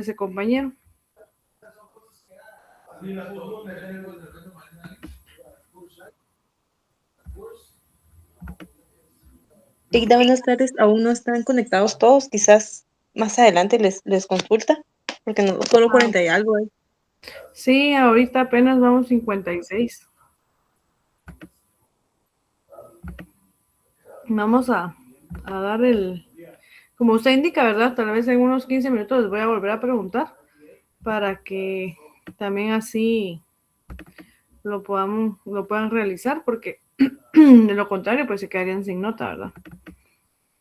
ese compañero. Tigda, buenas tardes. Aún no están conectados todos. Quizás más adelante les consulta, porque no, solo 40 y algo. Sí, ahorita apenas vamos 56. Vamos a dar como usted indica, ¿verdad? Tal vez en unos 15 minutos les voy a volver a preguntar para que también así lo puedan realizar, porque de lo contrario, pues se quedarían sin nota, ¿verdad?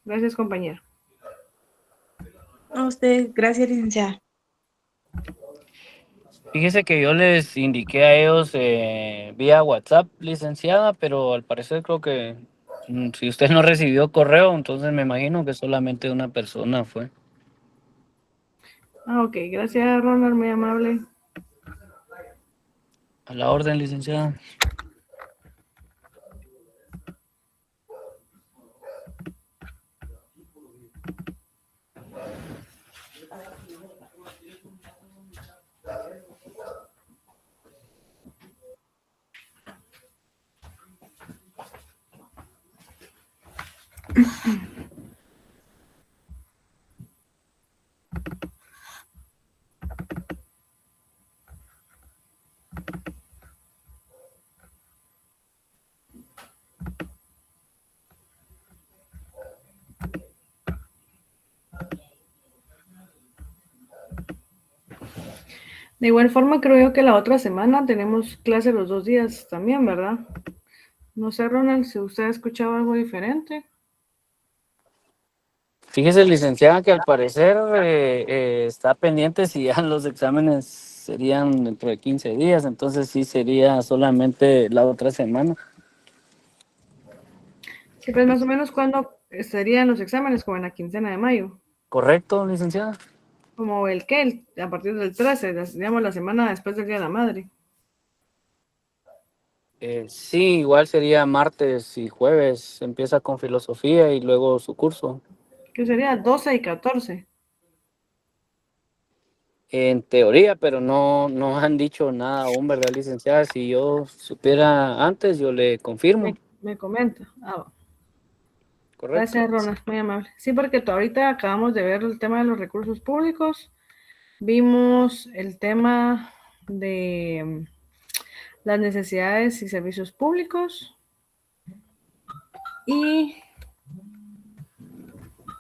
Gracias, compañero. A usted, gracias, licenciada. Fíjese que yo les indiqué a ellos vía WhatsApp, licenciada, pero al parecer creo que si usted no recibió correo, entonces me imagino que solamente una persona fue. Ok, gracias, Ronald, muy amable. A la orden, licenciada. De igual forma, creo yo que la otra semana tenemos clase los 2 días también, ¿verdad? No sé, Ronald, si usted ha escuchado algo diferente. Fíjese, licenciada, que al parecer está pendiente si ya los exámenes serían dentro de 15 días, entonces sí sería solamente la otra semana. Sí, pues más o menos cuándo estarían los exámenes, como en la quincena de mayo. ¿Correcto, licenciada? Como a partir del 13, digamos la semana después del Día de la Madre. Sí, igual sería martes y jueves, empieza con filosofía y luego su curso. Que sería 12 y 14. En teoría, pero no han dicho nada aún, ¿verdad, licenciada? Si yo supiera antes, yo le confirmo. Me comenta. ¿Correcto? Gracias, Ronald, muy amable. Sí, porque ahorita acabamos de ver el tema de los recursos públicos. Vimos el tema de las necesidades y servicios públicos. Y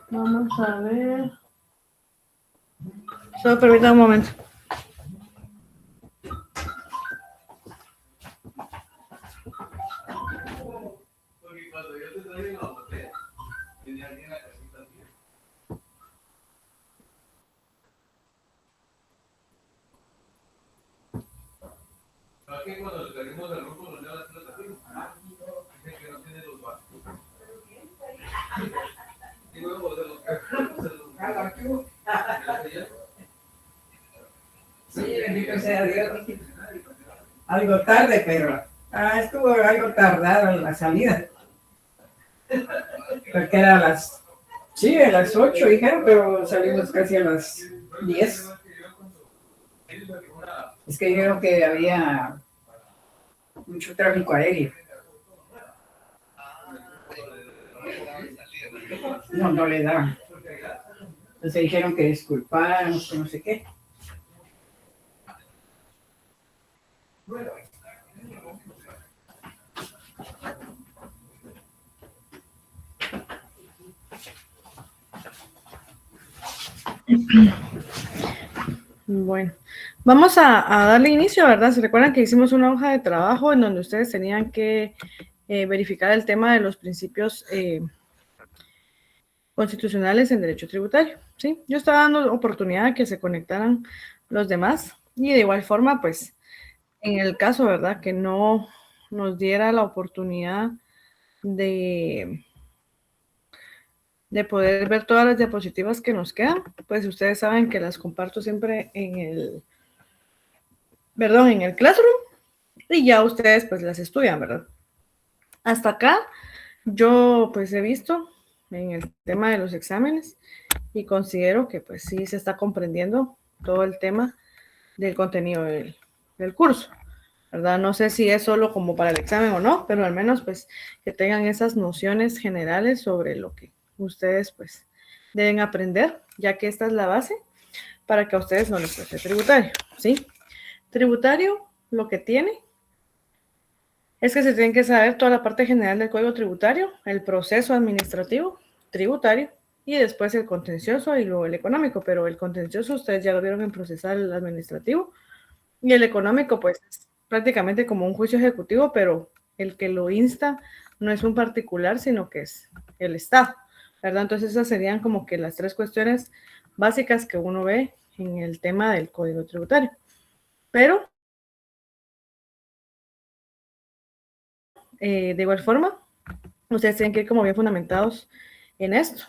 vamos a ver. Solo permítame un momento. Sí, bendito sea Dios. Algo tarde, pero estuvo algo tardado en la salida. Porque era a las 8 dijeron, pero salimos casi a las 10. Es que dijeron que había mucho tráfico aéreo. No le daban. Entonces dijeron que disculparan, que no sé qué. Bueno, vamos a darle inicio, ¿verdad? Se recuerdan que hicimos una hoja de trabajo en donde ustedes tenían que verificar el tema de los principios constitucionales en derecho tributario, ¿sí? Yo estaba dando oportunidad a que se conectaran los demás y de igual forma, pues, en el caso, ¿verdad? Que no nos diera la oportunidad de poder ver todas las diapositivas que nos quedan, pues ustedes saben que las comparto siempre en el Classroom y ya ustedes pues las estudian, ¿verdad? Hasta acá yo pues he visto en el tema de los exámenes y considero que pues sí se está comprendiendo todo el tema del contenido del curso, ¿verdad? No sé si es solo como para el examen o no, pero al menos pues que tengan esas nociones generales sobre lo que ustedes pues deben aprender, ya que esta es la base para que a ustedes no les cueste tributario, ¿sí? Tributario, lo que tiene es que se tienen que saber toda la parte general del Código Tributario, el proceso administrativo, tributario, y después el contencioso y luego el económico, pero el contencioso ustedes ya lo vieron en procesal administrativo, y el económico pues es prácticamente como un juicio ejecutivo, pero el que lo insta no es un particular, sino que es el Estado, ¿verdad? Entonces esas serían como que las tres cuestiones básicas que uno ve en el tema del Código Tributario. Pero de igual forma, ustedes tienen que ir como bien fundamentados en esto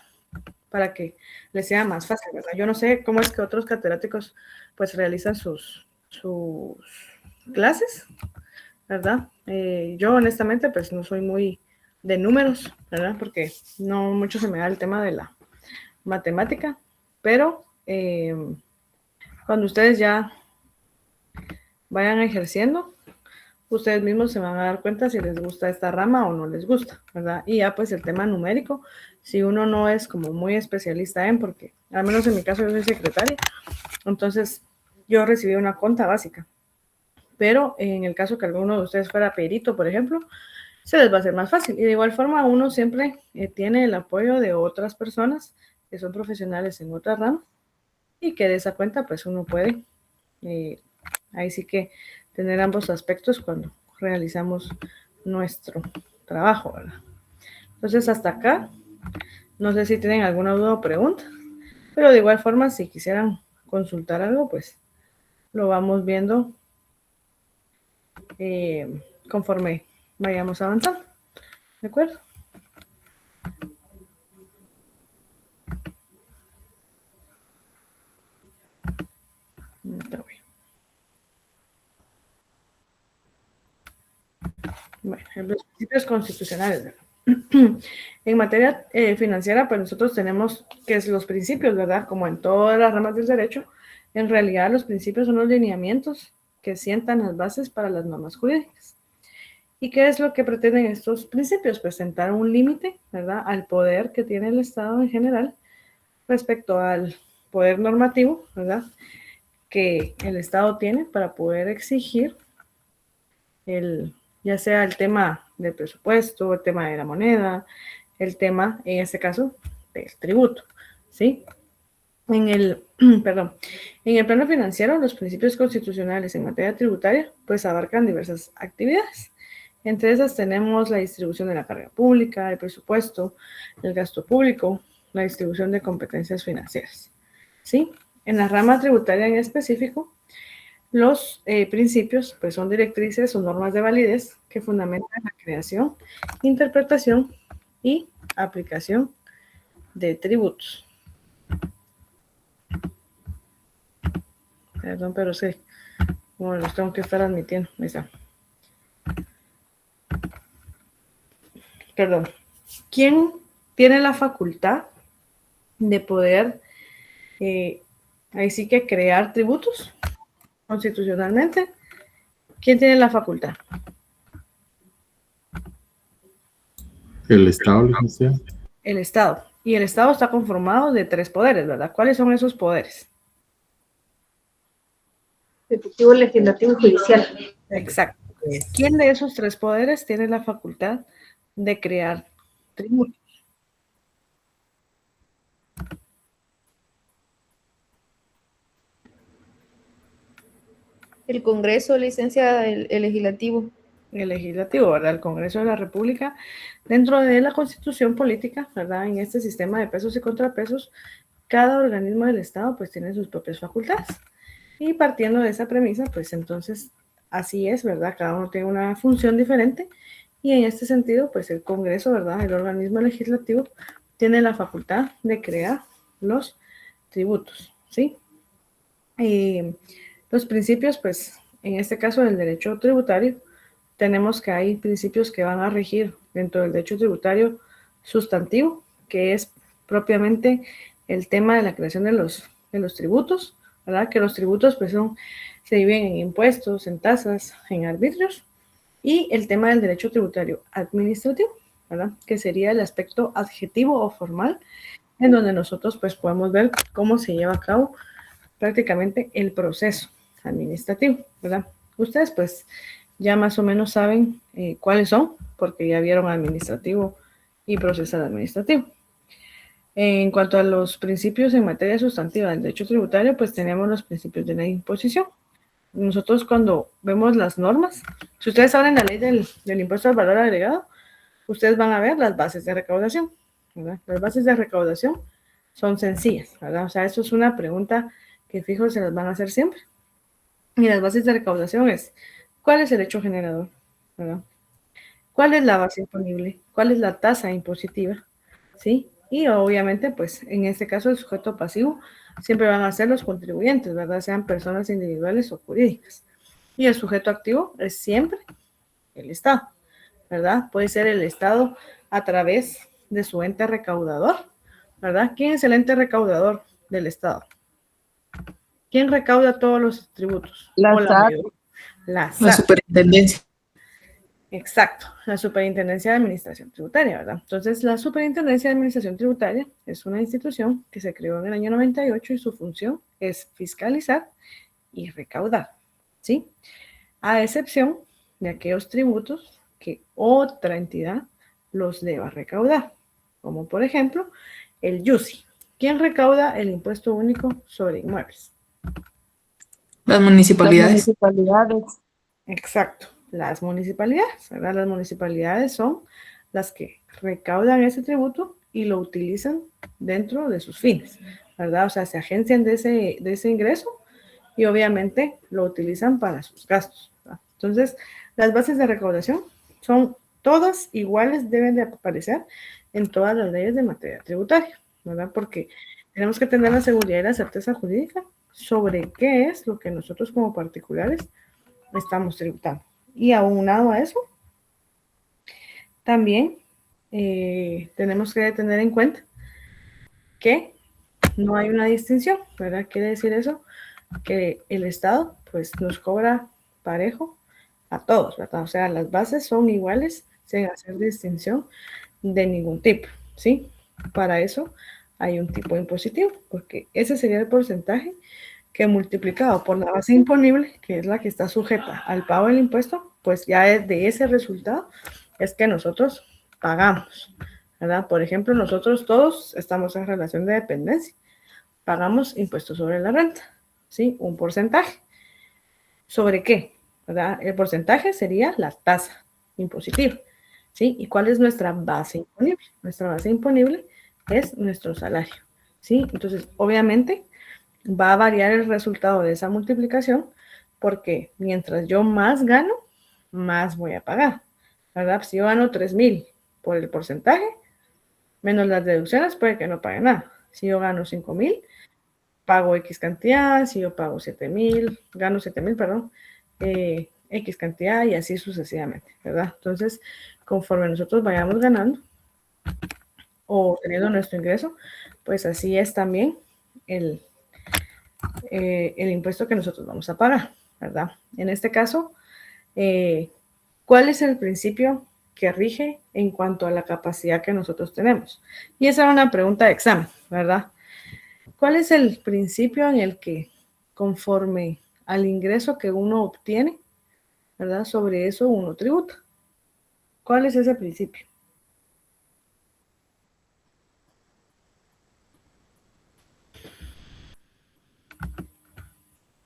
para que les sea más fácil, ¿verdad? Yo no sé cómo es que otros catedráticos pues realizan sus clases, ¿verdad? Yo honestamente pues no soy muy de números, ¿verdad? Porque no mucho se me da el tema de la matemática, pero cuando ustedes ya vayan ejerciendo, ustedes mismos se van a dar cuenta si les gusta esta rama o no les gusta, ¿verdad? Y ya pues el tema numérico, si uno no es como muy especialista porque al menos en mi caso yo soy secretaria, entonces yo recibí una conta básica, pero en el caso que alguno de ustedes fuera perito, por ejemplo, se les va a hacer más fácil. Y de igual forma uno siempre tiene el apoyo de otras personas que son profesionales en otras ramas y que de esa cuenta pues uno puede ahí sí que tener ambos aspectos cuando realizamos nuestro trabajo, ¿verdad? Entonces hasta acá, no sé si tienen alguna duda o pregunta, pero de igual forma si quisieran consultar algo, pues lo vamos viendo conforme vayamos avanzando, ¿de acuerdo? Bueno, los principios constitucionales, ¿verdad? En materia financiera, pues nosotros tenemos que es los principios, ¿verdad? Como en todas las ramas del derecho, en realidad los principios son los lineamientos que sientan las bases para las normas jurídicas. ¿Y qué es lo que pretenden estos principios? Pues sentar un límite, ¿verdad? Al poder que tiene el Estado en general respecto al poder normativo, ¿verdad? Que el Estado tiene para poder exigir ya sea el tema del presupuesto, el tema de la moneda, el tema, en este caso, del tributo, ¿sí? Perdón, en el plano financiero, los principios constitucionales en materia tributaria, pues abarcan diversas actividades. Entre esas tenemos la distribución de la carga pública, el presupuesto, el gasto público, la distribución de competencias financieras, ¿sí? En la rama tributaria en específico, los principios pues son directrices o normas de validez que fundamentan la creación, interpretación y aplicación de tributos. Perdón, pero sí, como los tengo que estar admitiendo. Ahí está. Perdón. ¿Quién tiene la facultad de poder, ahí sí que crear tributos constitucionalmente? ¿Quién tiene la facultad? El Estado, licenciado. El Estado. Y el Estado está conformado de 3 poderes, ¿verdad? ¿Cuáles son esos poderes? Ejecutivo, legislativo y judicial. Exacto. ¿Quién de esos 3 poderes tiene la facultad de crear tributos? El Congreso, licencia, el legislativo. El legislativo, ¿verdad? El Congreso de la República, dentro de la Constitución política, ¿verdad? En este sistema de pesos y contrapesos, cada organismo del Estado pues tiene sus propias facultades. Y partiendo de esa premisa, pues entonces así es, ¿verdad? Cada uno tiene una función diferente y en este sentido, pues el Congreso, ¿verdad? El organismo legislativo tiene la facultad de crear los tributos, ¿sí? Los principios, pues en este caso del derecho tributario, tenemos que hay principios que van a regir dentro del derecho tributario sustantivo, que es propiamente el tema de la creación de los tributos, ¿verdad? Que los tributos pues se dividen en impuestos, en tasas, en arbitrios, y el tema del derecho tributario administrativo, ¿verdad? Que sería el aspecto adjetivo o formal, en donde nosotros pues podemos ver cómo se lleva a cabo prácticamente el proceso administrativo, ¿verdad? Ustedes pues ya más o menos saben cuáles son, porque ya vieron administrativo y procesal administrativo. En cuanto a los principios en materia sustantiva del derecho tributario, pues tenemos los principios de la imposición. Nosotros cuando vemos las normas, si ustedes abren la ley del impuesto al valor agregado, ustedes van a ver las bases de recaudación, ¿verdad? Las bases de recaudación son sencillas, ¿verdad? O sea, eso es una pregunta que fijo se las van a hacer siempre. Y las bases de recaudación es, ¿cuál es el hecho generador? ¿Verdad? ¿Cuál es la base imponible? ¿Cuál es la tasa impositiva? ¿Sí? Y obviamente, pues, en este caso, el sujeto pasivo siempre van a ser los contribuyentes, ¿verdad? Sean personas individuales o jurídicas. Y el sujeto activo es siempre el Estado, ¿verdad? Puede ser el Estado a través de su ente recaudador, ¿verdad? ¿Quién es el ente recaudador del Estado? ¿Quién recauda todos los tributos? La O SAT. mayoría. La La SAT. superintendencia. Exacto, la Superintendencia de Administración Tributaria, ¿verdad? Entonces, la Superintendencia de Administración Tributaria es una institución que se creó en el año 98 y su función es fiscalizar y recaudar, ¿sí? A excepción de aquellos tributos que otra entidad los deba recaudar, como por ejemplo el IUSI. ¿Quién recauda el impuesto único sobre inmuebles? Las municipalidades. Las municipalidades. Exacto, las municipalidades, ¿verdad? Las municipalidades son las que recaudan ese tributo y lo utilizan dentro de sus fines, ¿verdad? O sea, se agencian de ese ingreso y obviamente lo utilizan para sus gastos, ¿verdad? Entonces, las bases de recaudación son todas iguales, deben de aparecer en todas las leyes de materia tributaria, ¿verdad? Porque tenemos que tener la seguridad y la certeza jurídica sobre qué es lo que nosotros como particulares estamos tributando. Y aunado a eso, también tenemos que tener en cuenta que no hay una distinción, ¿verdad? Quiere decir eso que el Estado pues nos cobra parejo a todos, ¿verdad? O sea, las bases son iguales sin hacer distinción de ningún tipo, ¿sí? Para eso hay un tipo impositivo, porque ese sería el porcentaje que multiplicado por la base imponible, que es la que está sujeta al pago del impuesto, pues ya es de ese resultado es que nosotros pagamos, ¿verdad? Por ejemplo, nosotros todos estamos en relación de dependencia, pagamos impuestos sobre la renta, ¿sí? Un porcentaje. ¿Sobre qué? ¿Verdad? El porcentaje sería la tasa impositiva, ¿sí? ¿Y cuál es nuestra base imponible? Nuestra base imponible es nuestro salario, ¿sí? Entonces, obviamente, va a variar el resultado de esa multiplicación porque mientras yo más gano, más voy a pagar, ¿verdad? Si yo gano 3,000 por el porcentaje, menos las deducciones, puede que no pague nada. Si yo gano 5,000, pago X cantidad. Si yo pago 7,000, gano 7,000, perdón, X cantidad y así sucesivamente, ¿verdad? Entonces, conforme nosotros vayamos ganando o teniendo nuestro ingreso, pues así es también el impuesto que nosotros vamos a pagar, ¿verdad? En este caso, ¿cuál es el principio que rige en cuanto a la capacidad que nosotros tenemos? Y esa era una pregunta de examen, ¿verdad? ¿Cuál es el principio en el que, conforme al ingreso que uno obtiene, ¿verdad? Sobre eso uno tributa? ¿Cuál es ese principio?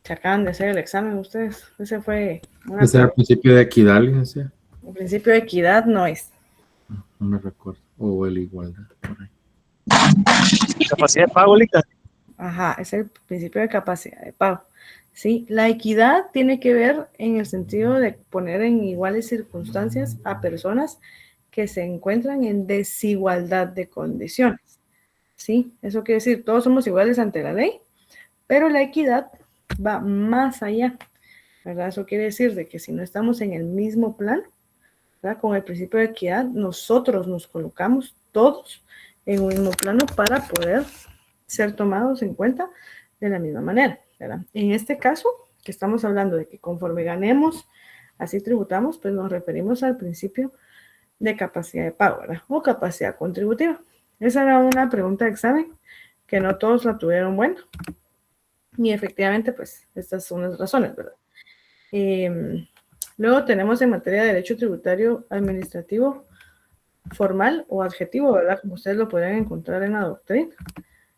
Se acaban de hacer el examen ustedes. Ese fue Ese era el principio de equidad, licenciada. el principio de equidad, no es. No me recuerdo. O el igualdad. Por ahí. Capacidad de pago, Lica. Ajá, es el principio de capacidad de pago. Sí, la equidad tiene que ver en el sentido de poner en iguales circunstancias a personas que se encuentran en desigualdad de condiciones. Sí, eso quiere decir, todos somos iguales ante la ley, pero la equidad va más allá, ¿verdad? Eso quiere decir de que si no estamos en el mismo plan, ¿verdad? Con el principio de equidad, nosotros nos colocamos todos en un mismo plano para poder ser tomados en cuenta de la misma manera. ¿verdad? En este caso, que estamos hablando de que conforme ganemos, así tributamos, pues nos referimos al principio de capacidad de pago, ¿verdad? O capacidad contributiva. Esa era una pregunta de examen que no todos la tuvieron buena. Y efectivamente, pues, estas son las razones, ¿verdad? Luego tenemos en materia de derecho tributario administrativo formal o adjetivo, ¿verdad? Como ustedes lo pueden encontrar en la doctrina,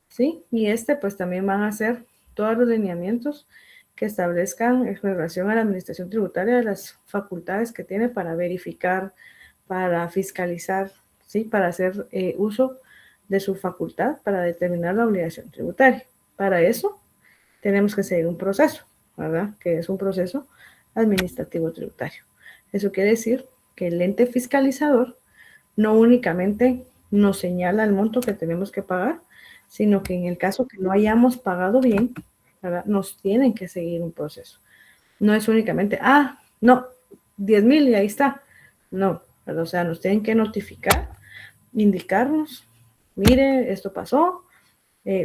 ¿sí? Y pues también van a ser todos los lineamientos que establezcan en relación a la administración tributaria de las facultades que tiene para verificar, para fiscalizar, ¿sí? Para hacer uso de su facultad para determinar la obligación tributaria. Para eso tenemos que seguir un proceso, ¿verdad? Que es un proceso administrativo tributario. Eso quiere decir que el ente fiscalizador no únicamente nos señala el monto que tenemos que pagar, sino que en el caso que no hayamos pagado bien, ¿verdad? Nos tienen que seguir un proceso. No es únicamente, no, 10,000 y ahí está. No, ¿verdad? O sea, nos tienen que notificar, indicarnos, mire, esto pasó,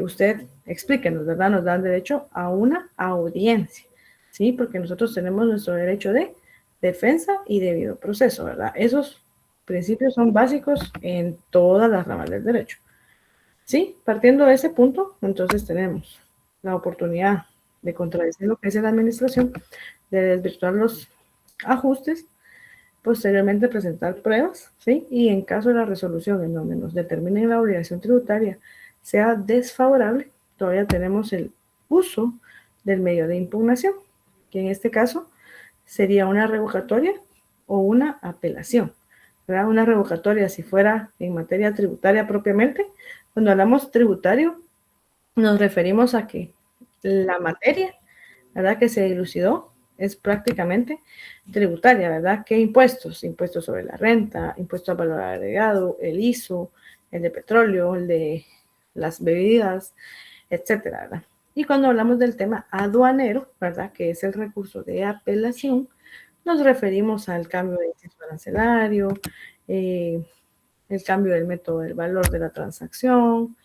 usted explíquenos, ¿verdad? Nos dan derecho a una audiencia, ¿sí? Porque nosotros tenemos nuestro derecho de defensa y debido proceso, ¿verdad? Esos principios son básicos en todas las ramas del derecho. Sí, partiendo de ese punto, entonces tenemos la oportunidad de contradecir lo que es la administración, de desvirtuar los ajustes, posteriormente presentar pruebas, ¿sí? Y en caso de la resolución en donde nos determinen la obligación tributaria sea desfavorable, todavía tenemos el uso del medio de impugnación, que en este caso sería una revocatoria o una apelación, ¿verdad? Una revocatoria si fuera en materia tributaria propiamente. Cuando hablamos tributario, nos referimos a que la materia, ¿verdad?, que se dilucidó es prácticamente tributaria, ¿verdad? ¿Qué impuestos? Impuestos sobre la renta, impuesto al valor agregado, el ISO, el de petróleo, el de las bebidas, etcétera, ¿verdad? Y cuando hablamos del tema aduanero, ¿verdad?, que es el recurso de apelación, nos referimos al cambio de inciso arancelario, el cambio del método del valor de la transacción,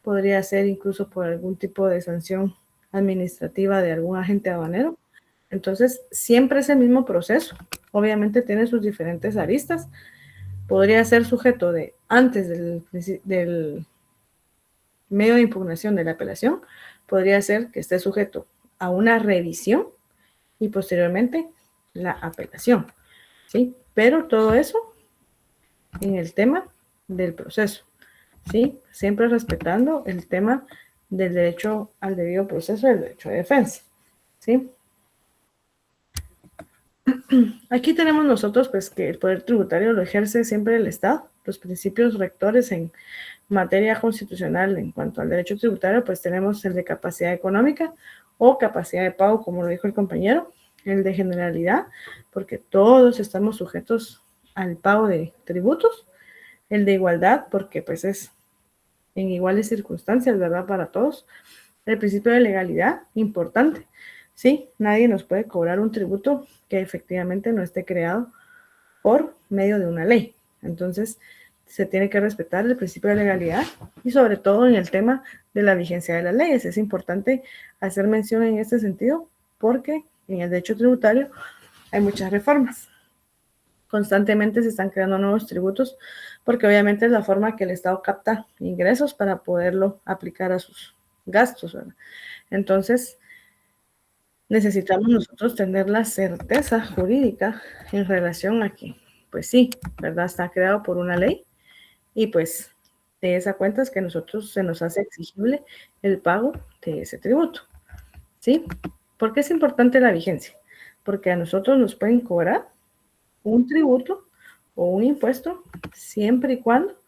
podría ser incluso por algún tipo de sanción administrativa de algún agente aduanero. Entonces, siempre es el mismo proceso. Obviamente tiene sus diferentes aristas. Podría ser sujeto de antes del medio de impugnación de la apelación, podría ser que esté sujeto a una revisión y posteriormente la apelación, ¿sí? Pero todo eso en el tema del proceso, ¿sí? Siempre respetando el tema del derecho al debido proceso y el derecho de defensa, ¿sí? Aquí tenemos nosotros, pues, que el poder tributario lo ejerce siempre el Estado. Los principios rectores en materia constitucional en cuanto al derecho tributario, pues tenemos el de capacidad económica o capacidad de pago, como lo dijo el compañero, el de generalidad, porque todos estamos sujetos al pago de tributos, el de igualdad, porque pues es en iguales circunstancias, ¿verdad?, para todos, el principio de legalidad, importante, ¿sí? Nadie nos puede cobrar un tributo que efectivamente no esté creado por medio de una ley. Entonces, se tiene que respetar el principio de legalidad y sobre todo en el tema de la vigencia de las leyes. Es importante hacer mención en este sentido porque en el derecho tributario hay muchas reformas. Constantemente se están creando nuevos tributos porque obviamente es la forma que el Estado capta ingresos para poderlo aplicar a sus gastos, ¿verdad? Entonces, necesitamos nosotros tener la certeza jurídica en relación a que, pues sí, ¿verdad?, está creado por una ley y pues de esa cuenta es que nosotros se nos hace exigible el pago de ese tributo, ¿sí? ¿Por qué es importante la vigencia? Porque a nosotros nos pueden cobrar un tributo o un impuesto siempre y cuando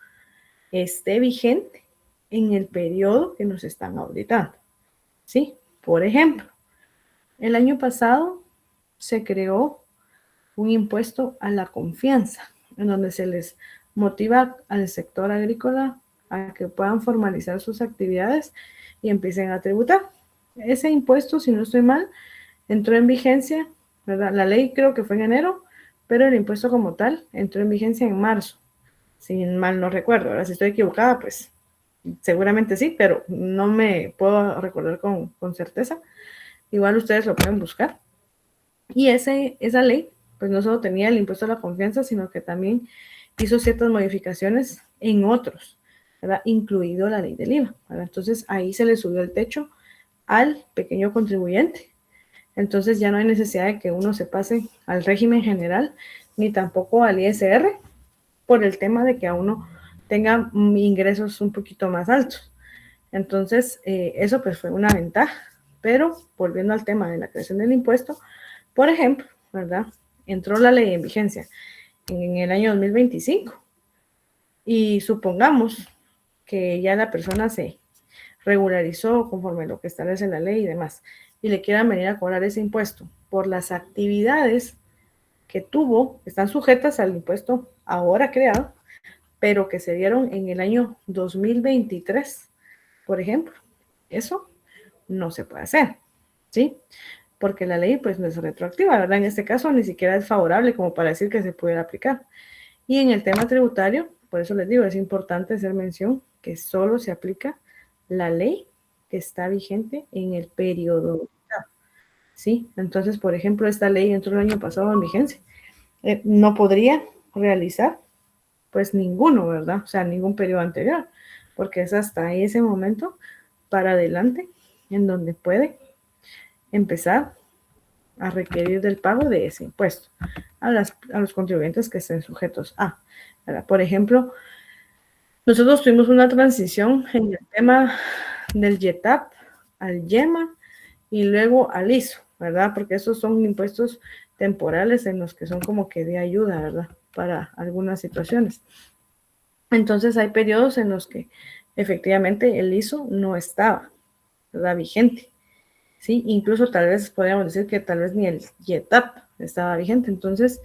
esté vigente en el periodo que nos están auditando, ¿sí? Por ejemplo, el año pasado se creó un impuesto a la confianza, en donde se les motiva al sector agrícola a que puedan formalizar sus actividades y empiecen a tributar. Ese impuesto, si no estoy mal, entró en vigencia, ¿verdad? La ley creo que fue en enero, pero el impuesto como tal entró en vigencia en marzo, si mal no recuerdo. Ahora, si estoy equivocada, pues seguramente sí, pero no me puedo recordar con certeza. igual ustedes lo pueden buscar. Y esa ley, pues no solo tenía el impuesto a la confianza, sino que también hizo ciertas modificaciones en otros, ¿verdad? Incluido la ley del IVA, ¿verdad? Entonces ahí se le subió el techo al pequeño contribuyente. Entonces ya no hay necesidad de que uno se pase al régimen general, ni tampoco al ISR, por el tema de que a uno tenga ingresos un poquito más altos. Entonces, eso pues fue una ventaja. Pero volviendo al tema de la creación del impuesto, por ejemplo, ¿verdad? Entró la ley en vigencia en el año 2025 y supongamos que ya la persona se regularizó conforme lo que establece la ley y demás, y le quieran venir a cobrar ese impuesto por las actividades que tuvo, están sujetas al impuesto ahora creado, pero que se dieron en el año 2023, por ejemplo. Eso no se puede hacer, ¿sí? Porque la ley pues no es retroactiva, ¿verdad? En este caso ni siquiera es favorable como para decir que se pudiera aplicar. Y en el tema tributario, por eso les digo, es importante hacer mención que solo se aplica la ley que está vigente en el periodo, ¿sí? Entonces, por ejemplo, esta ley entró el año pasado en vigencia. No podría realizar pues ninguno, ¿verdad? O sea, ningún periodo anterior, porque es hasta ese momento para adelante en donde puede empezar a requerir del pago de ese impuesto a los contribuyentes que estén sujetos a, ¿verdad? Por ejemplo, nosotros tuvimos una transición en el tema del YETAP al YEMA y luego al ISO, ¿verdad? Porque esos son impuestos temporales en los que son como que de ayuda, ¿verdad? Para algunas situaciones. Entonces hay periodos en los que efectivamente el ISO no estaba, ¿verdad? Vigente, ¿sí? Incluso tal vez podríamos decir que tal vez ni el YETAP estaba vigente. Entonces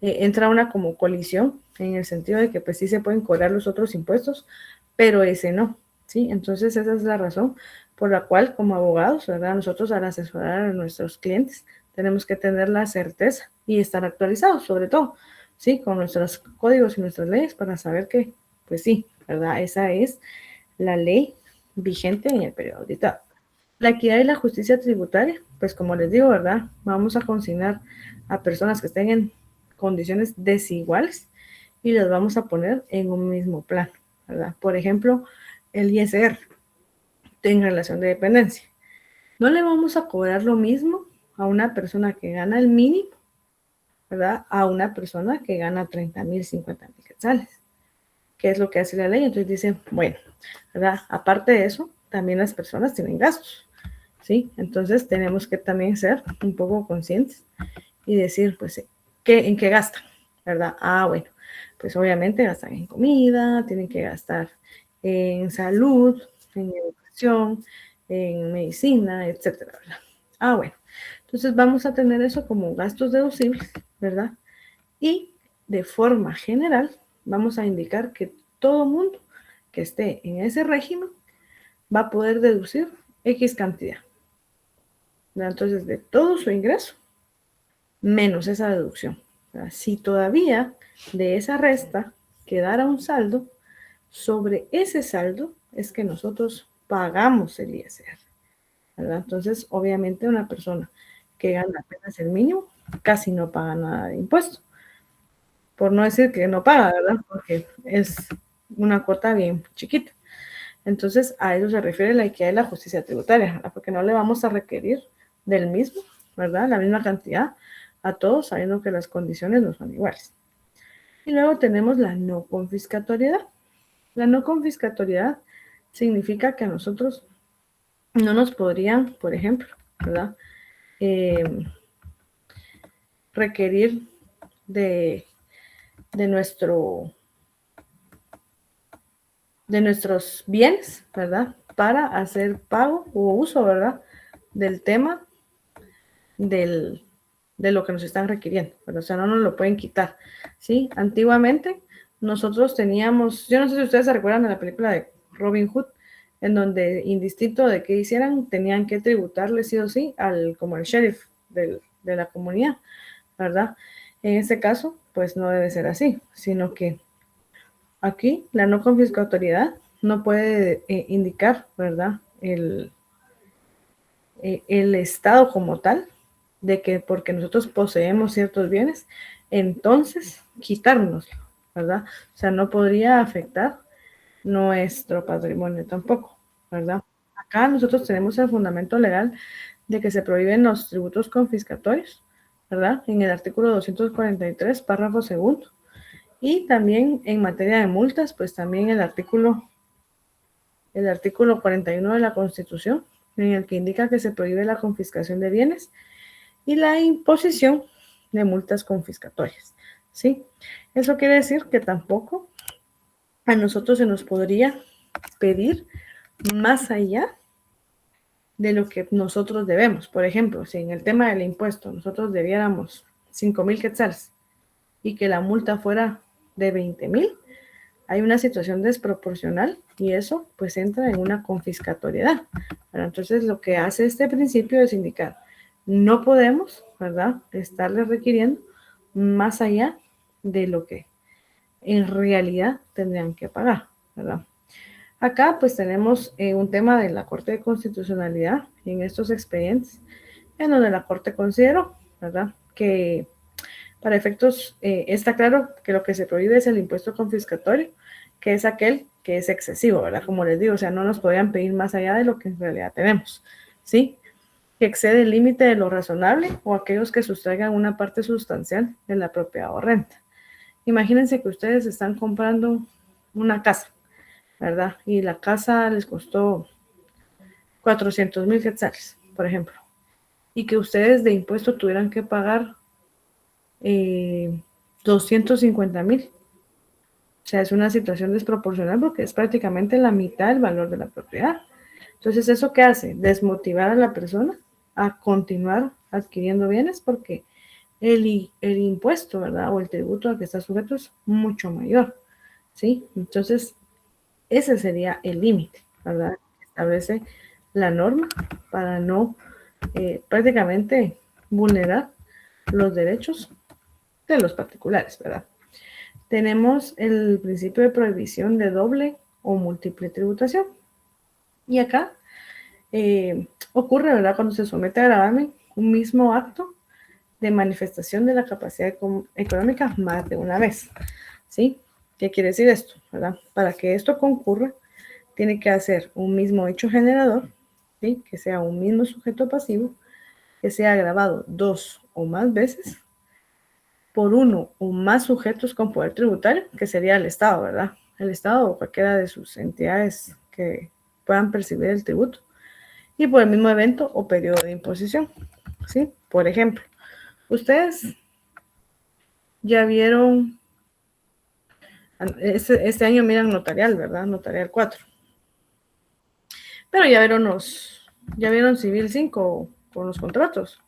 entra una como colisión en el sentido de que pues sí se pueden cobrar los otros impuestos, pero ese no, ¿sí? Entonces esa es la razón por la cual como abogados, ¿verdad? Nosotros al asesorar a nuestros clientes tenemos que tener la certeza y estar actualizados sobre todo, ¿sí? Con nuestros códigos y nuestras leyes para saber que, pues sí, ¿verdad? Esa es la ley vigente en el periodo auditado. La equidad y la justicia tributaria, pues como les digo, ¿verdad? Vamos a consignar a personas que estén en condiciones desiguales y las vamos a poner en un mismo plano, ¿verdad? Por ejemplo, el ISR en relación de dependencia. No le vamos a cobrar lo mismo a una persona que gana el mínimo, ¿verdad? A una persona que gana 30,000, 50,000 quetzales. ¿Qué es lo que hace la ley? Entonces dice, bueno, ¿verdad? Aparte de eso, también las personas tienen gastos, ¿sí? Entonces tenemos que también ser un poco conscientes y decir, pues, ¿en qué gastan? ¿Verdad? Bueno, pues obviamente gastan en comida, tienen que gastar en salud, en educación, en medicina, etcétera, ¿verdad? Bueno, entonces vamos a tener eso como gastos deducibles, ¿verdad? Y de forma general vamos a indicar que todo mundo que esté en ese régimen va a poder deducir X cantidad, ¿verdad? Entonces de todo su ingreso menos esa deducción, ¿verdad? Si todavía de esa resta quedara un saldo, sobre ese saldo es que nosotros pagamos el ISR, ¿verdad? Entonces, obviamente una persona que gana apenas el mínimo casi no paga nada de impuesto. Por no decir que no paga, ¿verdad? Porque es una cuota bien chiquita. Entonces, a eso se refiere la equidad y la justicia tributaria, ¿verdad? Porque no le vamos a requerir del mismo, ¿verdad? La misma cantidad a todos, sabiendo que las condiciones no son iguales. Y luego tenemos la no confiscatoriedad. La no confiscatoriedad significa que a nosotros no nos podrían, por ejemplo, ¿verdad? Requerir de nuestros bienes, ¿verdad? Para hacer pago o uso, ¿verdad? Del tema de lo que nos están requiriendo, pero o sea, no nos lo pueden quitar, ¿sí? Antiguamente nosotros teníamos, yo no sé si ustedes se recuerdan de la película de Robin Hood, en donde indistinto de qué hicieran, tenían que tributarle sí o sí como el sheriff de la comunidad, ¿verdad? En este caso, pues no debe ser así, sino que aquí la no confiscatoriedad no puede indicar, ¿verdad? el Estado como tal, de que porque nosotros poseemos ciertos bienes, entonces quitárnoslo, ¿verdad? O sea, no podría afectar nuestro patrimonio tampoco, ¿verdad? Acá nosotros tenemos el fundamento legal de que se prohíben los tributos confiscatorios, ¿verdad? En el artículo 243, párrafo segundo. Y también en materia de multas, pues también el artículo 41 de la Constitución, en el que indica que se prohíbe la confiscación de bienes y la imposición de multas confiscatorias, ¿sí? Eso quiere decir que tampoco a nosotros se nos podría pedir más allá de lo que nosotros debemos. Por ejemplo, si en el tema del impuesto nosotros debiéramos 5,000 quetzales y que la multa fuera de 20,000, hay una situación desproporcional y eso pues entra en una confiscatoriedad. Bueno, entonces lo que hace este principio es indicar, no podemos, ¿verdad?, estarle requiriendo más allá de lo que en realidad tendrían que pagar, ¿verdad? Acá pues tenemos un tema de la Corte de Constitucionalidad en estos expedientes, en donde la Corte consideró, ¿verdad?, que para efectos, está claro que lo que se prohíbe es el impuesto confiscatorio, que es aquel que es excesivo, ¿verdad? Como les digo, o sea, no nos podían pedir más allá de lo que en realidad tenemos, ¿sí? Que excede el límite de lo razonable o aquellos que sustraigan una parte sustancial de la propiedad o renta. Imagínense que ustedes están comprando una casa, ¿verdad? Y la casa les costó 400,000 quetzales, por ejemplo, y que ustedes de impuesto tuvieran que pagar 250,000. O sea, es una situación desproporcional porque es prácticamente la mitad del valor de la propiedad. Entonces, ¿eso qué hace? Desmotivar a la persona a continuar adquiriendo bienes porque el impuesto, ¿verdad? O el tributo al que está sujeto es mucho mayor, ¿sí? Entonces, ese sería el límite, ¿verdad? Establece la norma para no prácticamente vulnerar los derechos de los particulares, ¿verdad? Tenemos el principio de prohibición de doble o múltiple tributación. Y acá ocurre, ¿verdad?, cuando se somete a gravamen un mismo acto de manifestación de la capacidad económica más de una vez, ¿sí? ¿Qué quiere decir esto, verdad? Para que esto concurra, tiene que hacer un mismo hecho generador, ¿sí?, que sea un mismo sujeto pasivo, que sea agravado 2 o más veces por uno o más sujetos con poder tributario, que sería el Estado, ¿verdad? El Estado o cualquiera de sus entidades que puedan percibir el tributo, y por el mismo evento o periodo de imposición, ¿sí? Por ejemplo, ustedes ya vieron, este año miran notarial, ¿verdad? Notarial 4. Pero ya vieron Civil 5 con los contratos.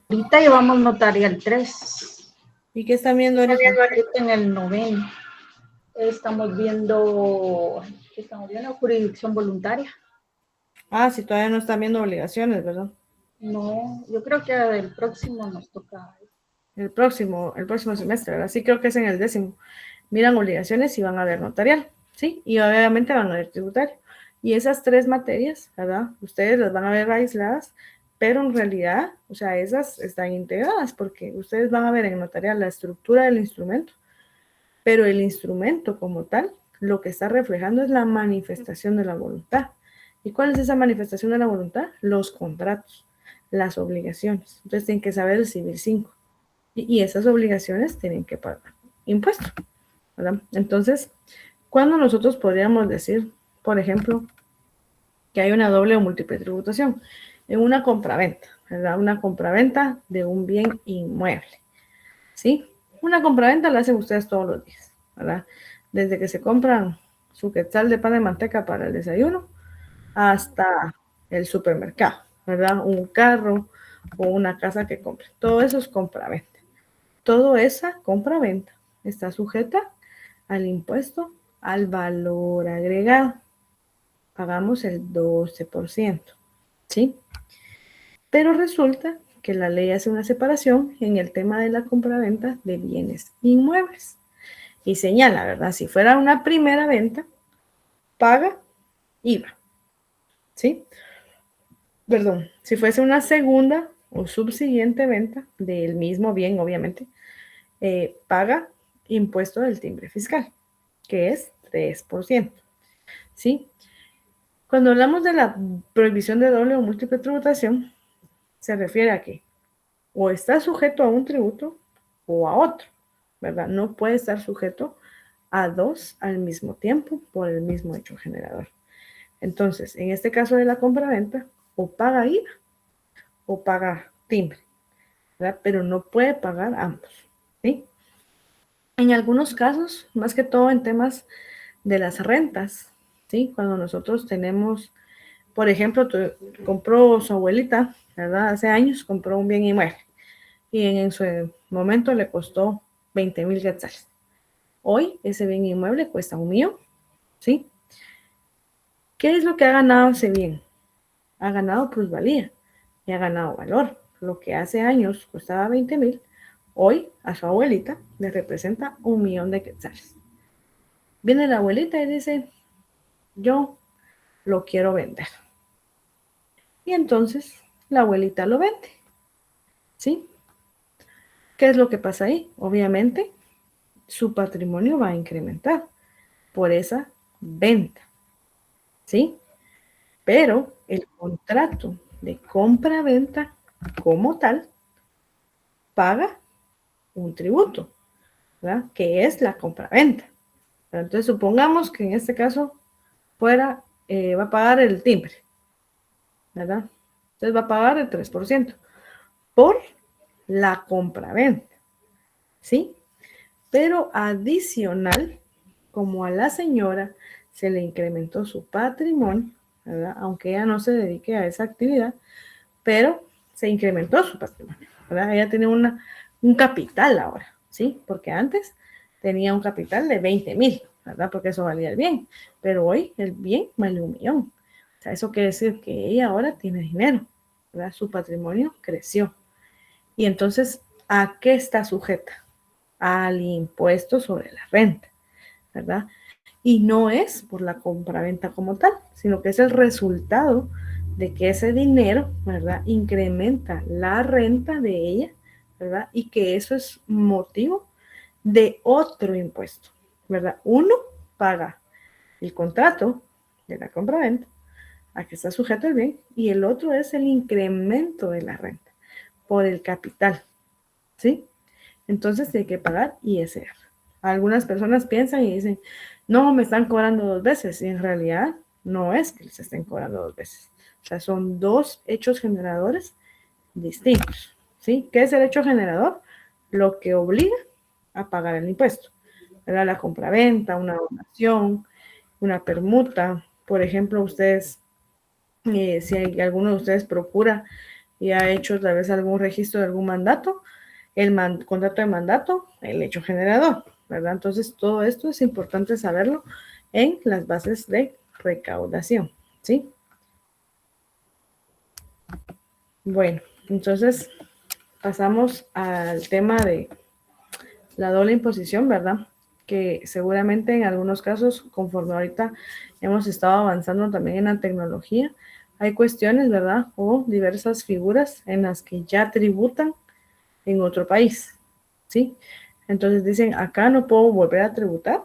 Ahorita llevamos notarial 3. ¿Y qué están viendo ahorita? Ahorita en el 9º. Estamos viendo jurisdicción voluntaria. Ah, sí, todavía no están viendo obligaciones, ¿verdad? No, yo creo que el próximo nos toca. El próximo semestre, ¿verdad? Sí, creo que es en el 10º. Miran obligaciones y van a ver notarial, ¿sí? Y obviamente van a ver tributario. Y esas 3 materias, ¿verdad? Ustedes las van a ver aisladas, pero en realidad, o sea, esas están integradas porque ustedes van a ver en notarial la estructura del instrumento, pero el instrumento como tal, lo que está reflejando es la manifestación de la voluntad. ¿Y cuál es esa manifestación de la voluntad? Los contratos, las obligaciones. Entonces tienen que saber el Civil 5. Y esas obligaciones tienen que pagar impuesto, ¿verdad? Entonces, ¿cuándo nosotros podríamos decir, por ejemplo, que hay una doble o múltiple tributación? En una compraventa, ¿verdad? Una compraventa de un bien inmueble, ¿sí? Una compraventa la hacen ustedes todos los días, ¿verdad? Desde que se compran su quetzal de pan de manteca para el desayuno hasta el supermercado, ¿verdad? Un carro o una casa que compren. Todo eso es compraventa. Toda esa compra-venta está sujeta al impuesto al valor agregado. Pagamos el 12%, ¿sí? Pero resulta que la ley hace una separación en el tema de la compra-venta de bienes inmuebles. y señala, ¿verdad? Si fuera una primera venta, paga IVA, ¿sí? Perdón, si fuese una segunda o subsiguiente venta del mismo bien, obviamente, paga impuesto del timbre fiscal, que es 3%, ¿sí? Cuando hablamos de la prohibición de doble o múltiple tributación, se refiere a que o está sujeto a un tributo o a otro, ¿verdad? No puede estar sujeto a dos al mismo tiempo por el mismo hecho generador. Entonces, en este caso de la compraventa, o paga IVA o paga timbre, ¿verdad? Pero no puede pagar ambos, ¿sí? En algunos casos, más que todo en temas de las rentas, ¿sí? Cuando nosotros tenemos, por ejemplo, compró su abuelita, ¿verdad? Hace años compró un bien inmueble y en su momento le costó 20,000 quetzales. Hoy ese bien inmueble cuesta 1,000,000, ¿sí? ¿Qué es lo que ha ganado ese bien? Ha ganado plusvalía y ha ganado valor. Lo que hace años costaba 20,000, hoy a su abuelita le representa 1,000,000 de quetzales. Viene la abuelita y dice, yo lo quiero vender. Y entonces la abuelita lo vende, ¿sí? ¿Qué es lo que pasa ahí? Obviamente, su patrimonio va a incrementar por esa venta, ¿sí? Pero el contrato de compra-venta como tal paga un tributo, ¿verdad? Que es la compra-venta. Entonces, supongamos que en este caso fuera, va a pagar el timbre, ¿verdad? Entonces va a pagar el 3% por la compra-venta, ¿sí? Pero adicional, como a la señora se le incrementó su patrimonio, ¿verdad? Aunque ella no se dedique a esa actividad, pero se incrementó su patrimonio, ¿verdad? Ella tiene un capital ahora, ¿sí? Porque antes tenía un capital de 20,000, ¿verdad? Porque eso valía el bien, pero hoy el bien vale 1,000,000. O sea, eso quiere decir que ella ahora tiene dinero, ¿verdad? Su patrimonio creció. Y entonces, ¿a qué está sujeta? Al impuesto sobre la renta, ¿verdad? Y no es por la compraventa como tal, sino que es el resultado de que ese dinero, ¿verdad? Incrementa la renta de ella, ¿verdad? Y que eso es motivo de otro impuesto, ¿verdad? Uno paga el contrato de la compraventa a que está sujeto el bien y el otro es el incremento de la renta por el capital, ¿sí? Entonces hay que pagar ISR. Algunas personas piensan y dicen, no, me están cobrando 2 veces. Y en realidad no es que les estén cobrando 2 veces. O sea, son 2 hechos generadores distintos, ¿sí? ¿Qué es el hecho generador? Lo que obliga a pagar el impuesto, ¿verdad? La compraventa, una donación, una permuta. Por ejemplo, ustedes, si alguno de ustedes procura y ha hecho tal vez algún registro de algún mandato, el contrato de mandato, el hecho generador, ¿verdad? Entonces, todo esto es importante saberlo en las bases de recaudación, ¿sí? Bueno, entonces pasamos al tema de la doble imposición, ¿verdad? Que seguramente en algunos casos, conforme ahorita hemos estado avanzando también en la tecnología, hay cuestiones, ¿verdad? O diversas figuras en las que ya tributan en otro país, ¿sí? Entonces dicen, acá no puedo volver a tributar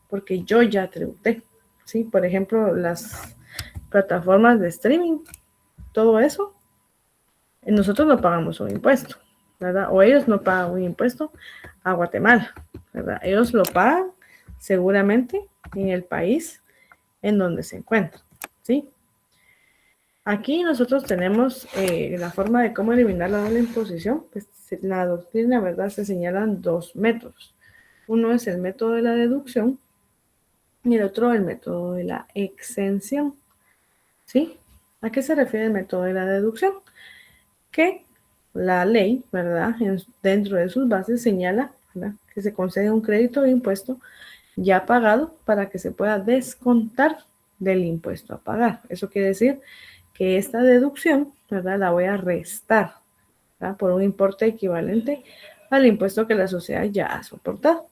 porque yo ya tributé, ¿sí? Por ejemplo, las plataformas de streaming, todo eso, nosotros no pagamos un impuesto, ¿verdad? O ellos no pagan un impuesto a Guatemala, ¿verdad? Ellos lo pagan seguramente en el país en donde se encuentran, ¿sí? Aquí nosotros tenemos la forma de cómo eliminar la doble imposición. Pues la doctrina, ¿verdad? Se señalan 2 métodos. Uno es el método de la deducción y el otro el método de la exención, ¿sí? ¿A qué se refiere el método de la deducción? Que la ley, ¿verdad? Dentro de sus bases señala, ¿verdad?, que se concede un crédito de impuesto ya pagado para que se pueda descontar del impuesto a pagar. Eso quiere decir que esta deducción, ¿verdad?, la voy a restar, ¿verdad?, por un importe equivalente al impuesto que la sociedad ya ha soportado.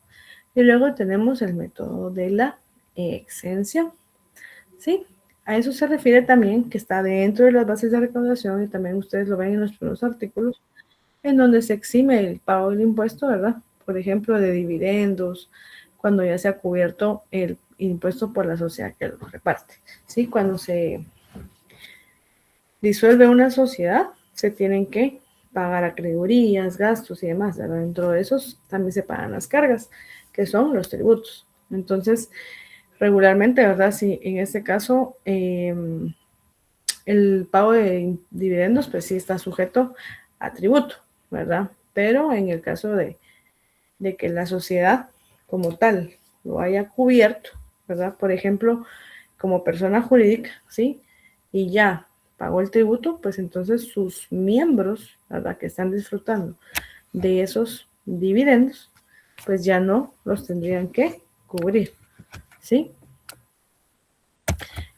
Y luego tenemos el método de la exención. ¿Sí? A eso se refiere también que está dentro de las bases de recaudación y también ustedes lo ven en los primeros artículos en donde se exime el pago del impuesto, ¿verdad? Por ejemplo, de dividendos, cuando ya se ha cubierto el impuesto por la sociedad que lo reparte. ¿Sí? Cuando se disuelve una sociedad, se tienen que pagar acreedurías, gastos y demás, ¿verdad? Dentro de esos también se pagan las cargas, que son los tributos. Entonces, regularmente, ¿verdad? Si en este caso el pago de dividendos, pues sí está sujeto a tributo, ¿verdad? Pero en el caso de que la sociedad como tal lo haya cubierto, ¿verdad? Por ejemplo, como persona jurídica, ¿sí? Y ya pagó el tributo, pues entonces sus miembros, ¿verdad? Que están disfrutando de esos dividendos, pues ya no los tendrían que cubrir, ¿sí?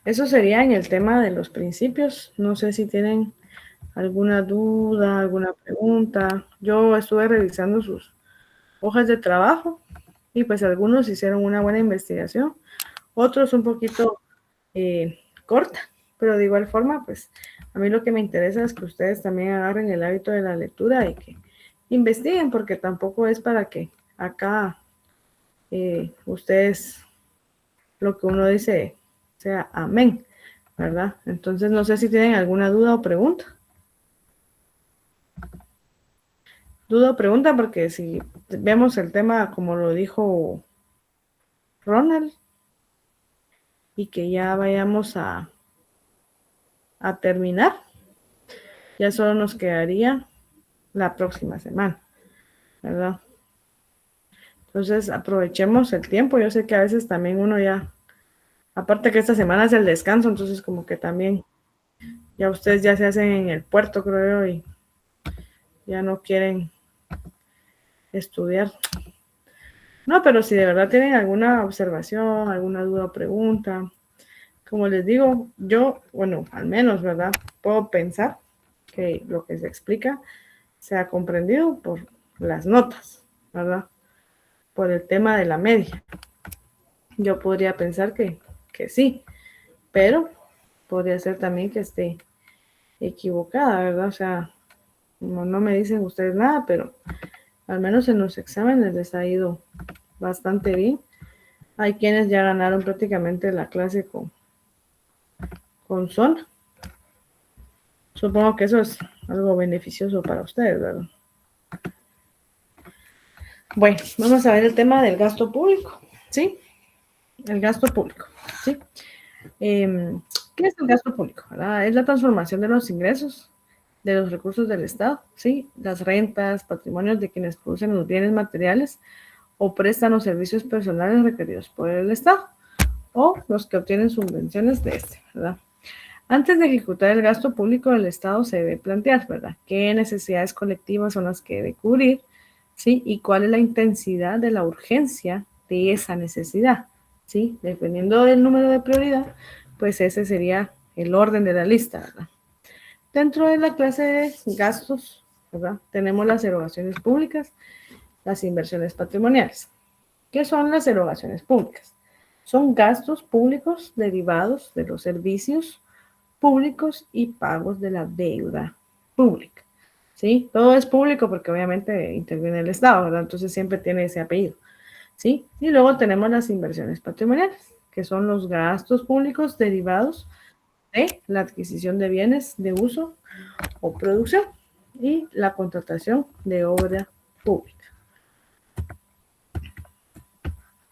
Eso sería en el tema de los principios. No sé si tienen alguna duda, alguna pregunta. Yo estuve revisando sus hojas de trabajo y pues algunos hicieron una buena investigación, otros un poquito corta, pero de igual forma, pues a mí lo que me interesa es que ustedes también agarren el hábito de la lectura y que investiguen, porque tampoco es para que acá ustedes lo que uno dice sea amén, ¿verdad? Entonces no sé si tienen alguna duda o pregunta. Duda o pregunta, porque si vemos el tema como lo dijo Ronald, y que ya vayamos a terminar, ya solo nos quedaría la próxima semana, ¿verdad? Entonces aprovechemos el tiempo. Yo sé que a veces también uno ya, aparte que esta semana es el descanso, entonces como que también ya ustedes ya se hacen en el puerto, creo yo, y ya no quieren estudiar. No, pero si de verdad tienen alguna observación, alguna duda o pregunta, como les digo, yo, bueno, al menos, ¿verdad? Puedo pensar que lo que se explica se ha comprendido por las notas, ¿verdad? Por el tema de la media. Yo podría pensar que sí, pero podría ser también que esté equivocada, ¿verdad? O sea, no me dicen ustedes nada, pero al menos en los exámenes les ha ido bastante bien. Hay quienes ya ganaron prácticamente la clase con zona. Supongo que eso es algo beneficioso para ustedes, ¿verdad? Bueno, vamos a ver el tema del gasto público, ¿sí? El gasto público, ¿sí? ¿Qué es el gasto público? ¿Verdad? Es la transformación de los ingresos, de los recursos del Estado, ¿sí? Las rentas, patrimonios de quienes producen los bienes materiales o prestan los servicios personales requeridos por el Estado o los que obtienen subvenciones de este, ¿verdad? Antes de ejecutar el gasto público del Estado se debe plantear, ¿verdad? ¿Qué necesidades colectivas son las que debe cubrir? ¿Sí? ¿Y cuál es la intensidad de la urgencia de esa necesidad? ¿Sí? Dependiendo del número de prioridad, pues ese sería el orden de la lista, ¿verdad? Dentro de la clase de gastos, ¿verdad? Tenemos las erogaciones públicas, las inversiones patrimoniales. ¿Qué son las erogaciones públicas? Son gastos públicos derivados de los servicios públicos y pagos de la deuda pública. ¿Sí? Todo es público porque obviamente interviene el Estado, ¿verdad? Entonces siempre tiene ese apellido. ¿Sí? Y luego tenemos las inversiones patrimoniales, que son los gastos públicos derivados de la adquisición de bienes de uso o producción y la contratación de obra pública.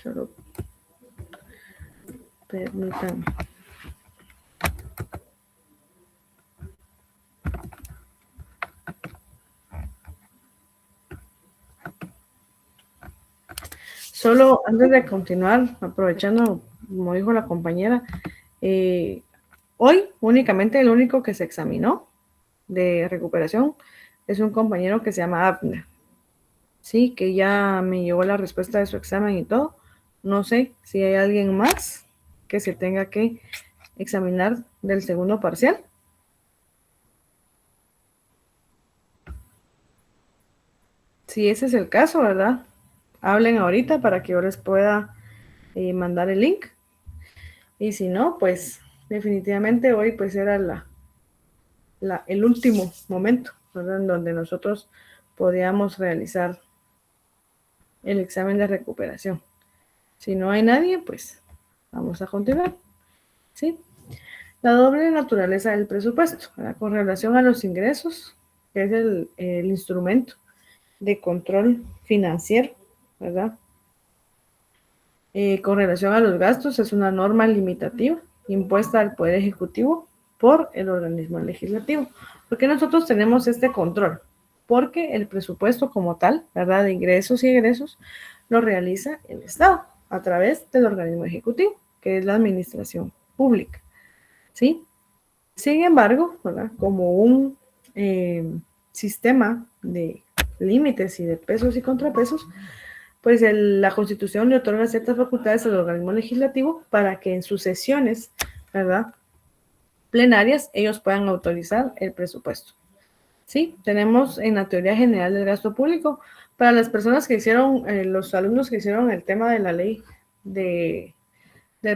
Solo permítanme. Solo antes de continuar, aprovechando, como dijo la compañera, hoy únicamente el único que se examinó de recuperación es un compañero que se llama Abner. Sí, que ya me llegó la respuesta de su examen y todo. No sé si hay alguien más que se tenga que examinar del segundo parcial. Si ese es el caso, ¿verdad? hablen ahorita para que yo les pueda mandar el link. Y si no, pues definitivamente hoy pues era el último momento, ¿verdad? En donde nosotros podíamos realizar el examen de recuperación. Si no hay nadie, pues vamos a continuar, ¿sí? La doble naturaleza del presupuesto, ¿verdad? Con relación a los ingresos, que es el instrumento de control financiero, ¿verdad? Con relación a los gastos, es una norma limitativa impuesta al Poder Ejecutivo por el organismo legislativo. ¿Por qué nosotros tenemos este control? Porque el presupuesto como tal, ¿verdad? De ingresos y egresos, lo realiza el Estado a través del organismo ejecutivo, que es la administración pública, ¿sí? Sin embargo, ¿verdad? Como un sistema de límites y de pesos y contrapesos, pues la Constitución le otorga ciertas facultades al organismo legislativo para que en sus sesiones, ¿verdad?, plenarias, ellos puedan autorizar el presupuesto. Sí, tenemos en la teoría general del gasto público, para las personas que hicieron, los alumnos que hicieron el tema de la ley del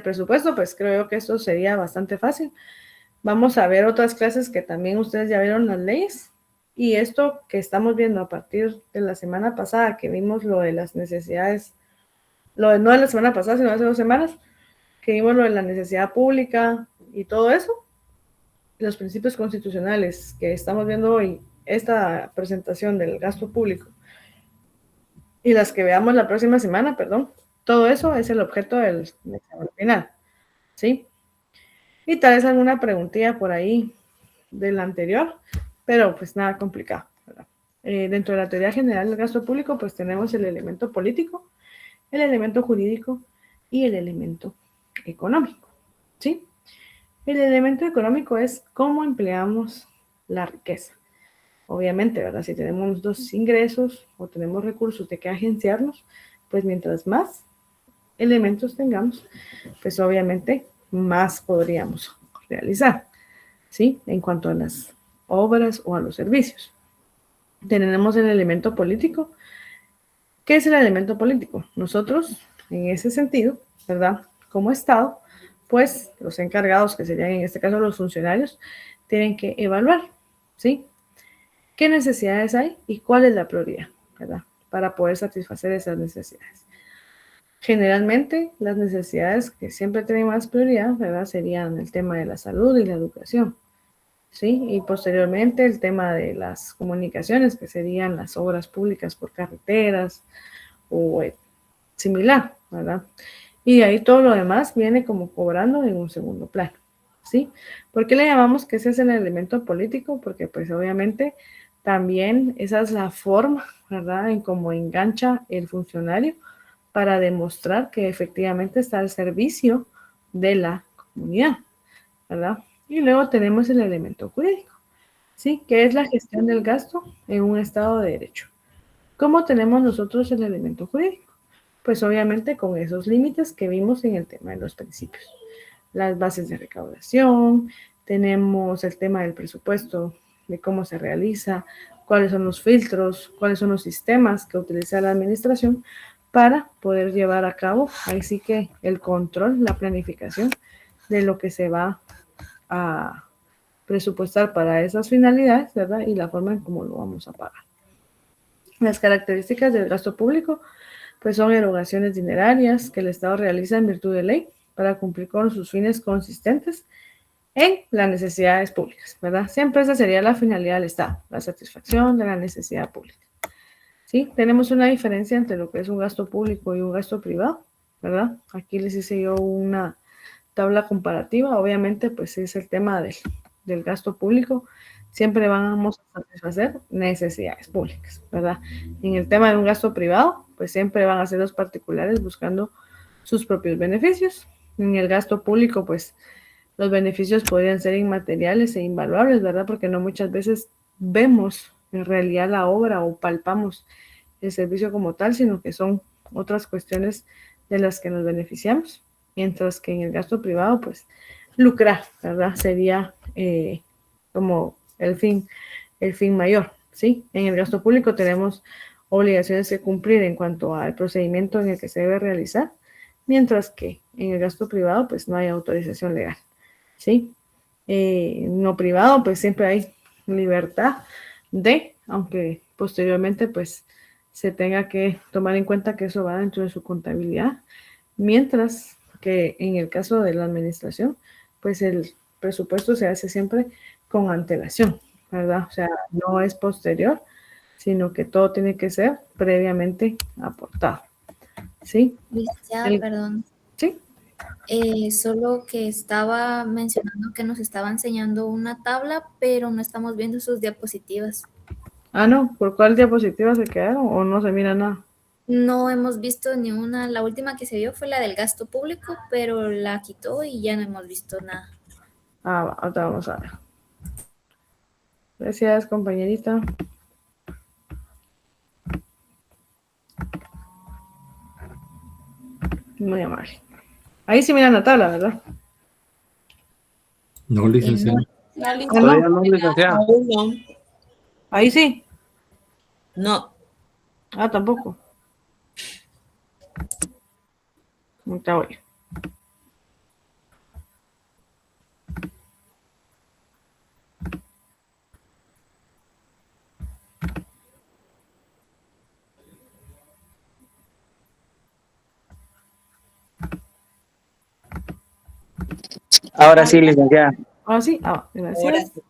presupuesto, pues creo que esto sería bastante fácil. Vamos a ver otras clases que también ustedes ya vieron las leyes. Y esto que estamos viendo a partir de la semana pasada, que vimos lo de las necesidades, no de la semana pasada, sino hace 2 semanas, que vimos lo de la necesidad pública y todo eso, los principios constitucionales que estamos viendo hoy, esta presentación del gasto público, y las que veamos la próxima semana, perdón, todo eso es el objeto del examen final, ¿sí? Y tal vez alguna preguntilla por ahí del anterior, pero pues nada complicado, ¿verdad? Dentro de la teoría general del gasto público, pues tenemos el elemento político, el elemento jurídico y el elemento económico, ¿sí? El elemento económico es cómo empleamos la riqueza. Obviamente, ¿verdad? Si tenemos 2 ingresos o tenemos recursos de que agenciarnos, pues mientras más elementos tengamos, pues obviamente más podríamos realizar, ¿sí? En cuanto a las obras o a los servicios. Tenemos el elemento político. ¿Qué es el elemento político? Nosotros, en ese sentido, ¿verdad? Como Estado, pues los encargados, que serían en este caso los funcionarios, tienen que evaluar, ¿sí? ¿Qué necesidades hay y cuál es la prioridad, ¿verdad? Para poder satisfacer esas necesidades. Generalmente, las necesidades que siempre tienen más prioridad, ¿verdad? Serían el tema de la salud y la educación, ¿sí? Y posteriormente el tema de las comunicaciones, que serían las obras públicas por carreteras o similar, ¿verdad? Y de ahí todo lo demás viene como cobrando en un segundo plano, ¿sí? ¿Por qué le llamamos que ese es el elemento político? Porque pues obviamente también esa es la forma, ¿verdad?, en cómo engancha el funcionario para demostrar que efectivamente está al servicio de la comunidad, ¿verdad? Y luego tenemos el elemento jurídico, ¿sí? Que es la gestión del gasto en un Estado de Derecho. ¿Cómo tenemos nosotros el elemento jurídico? Pues obviamente con esos límites que vimos en el tema de los principios. Las bases de recaudación, tenemos el tema del presupuesto, de cómo se realiza, cuáles son los filtros, cuáles son los sistemas que utiliza la administración para poder llevar a cabo, ahí sí que el control, la planificación de lo que se va a presupuestar para esas finalidades, ¿verdad? Y la forma en cómo lo vamos a pagar. Las características del gasto público, pues son erogaciones dinerarias que el Estado realiza en virtud de ley para cumplir con sus fines consistentes en las necesidades públicas, ¿verdad? Siempre esa sería la finalidad del Estado, la satisfacción de la necesidad pública. ¿Sí? Tenemos una diferencia entre lo que es un gasto público y un gasto privado, ¿verdad? Aquí les hice yo una tabla comparativa. Obviamente, pues es el tema del gasto público. Siempre vamos a satisfacer necesidades públicas, ¿verdad? En el tema de un gasto privado, pues siempre van a ser los particulares buscando sus propios beneficios. En el gasto público, pues los beneficios podrían ser inmateriales e invaluables, ¿verdad? Porque no muchas veces vemos en realidad la obra o palpamos el servicio como tal, sino que son otras cuestiones de las que nos beneficiamos, mientras que en el gasto privado, pues lucrar, ¿verdad? Sería como el fin mayor, ¿sí? En el gasto público tenemos obligaciones que cumplir en cuanto al procedimiento en el que se debe realizar, mientras que en el gasto privado pues no hay autorización legal, ¿sí? No privado pues siempre hay libertad de, aunque posteriormente pues se tenga que tomar en cuenta que eso va dentro de su contabilidad, mientras que en el caso de la administración pues el presupuesto se hace siempre con antelación, ¿verdad? O sea, no es posterior, sino que todo tiene que ser previamente aportado, ¿sí? Licenciada, El- perdón. ¿Sí? Solo que estaba mencionando que nos estaba enseñando una tabla, pero no estamos viendo sus diapositivas. Ah, no, ¿por cuál diapositiva se quedaron o no se mira nada? No hemos visto ni una. La última que se vio fue la del gasto público, pero la quitó y ya no hemos visto nada. Ah, va, ahorita vamos a ver. Gracias, compañerita. Muy amable. Ahí sí miran la tabla, ¿verdad? No, licenciado. Ah, Todavía no. no, licenciada. Aún no. Ahí sí. No. Ah, tampoco. Ahorita voy. Ahora sí, licenciada. Ah, sí. Ah, gracias. Ahora sí.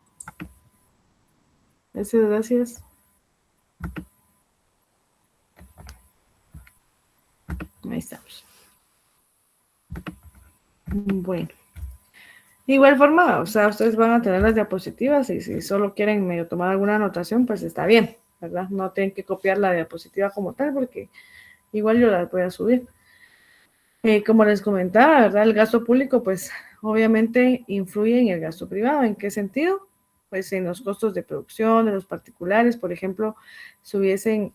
Gracias, gracias. Ahí estamos. Bueno. De igual forma, o sea, ustedes van a tener las diapositivas y si solo quieren medio tomar alguna anotación, pues está bien, ¿verdad? No tienen que copiar la diapositiva como tal porque igual yo la voy a subir. Como les comentaba, ¿verdad? El gasto público, pues obviamente influye en el gasto privado. ¿En qué sentido? Pues en los costos de producción de los particulares, por ejemplo, si hubiesen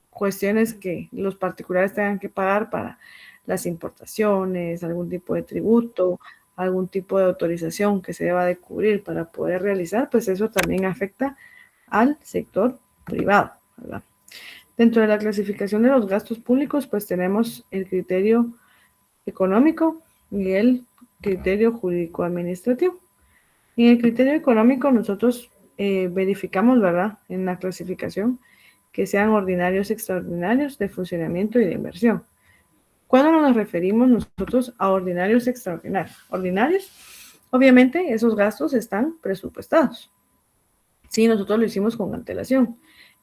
cuestiones que los particulares tengan que pagar para las importaciones, algún tipo de tributo, algún tipo de autorización que se deba de cubrir para poder realizar, pues eso también afecta al sector privado, ¿verdad? Dentro de la clasificación de los gastos públicos, pues tenemos el criterio económico y el criterio jurídico-administrativo. En el criterio económico nosotros verificamos, ¿verdad?, en la clasificación que sean ordinarios, extraordinarios, de funcionamiento y de inversión. ¿Cuándo nos referimos nosotros a ordinarios extraordinarios? Ordinarios, obviamente esos gastos están presupuestados. Sí, nosotros lo hicimos con antelación.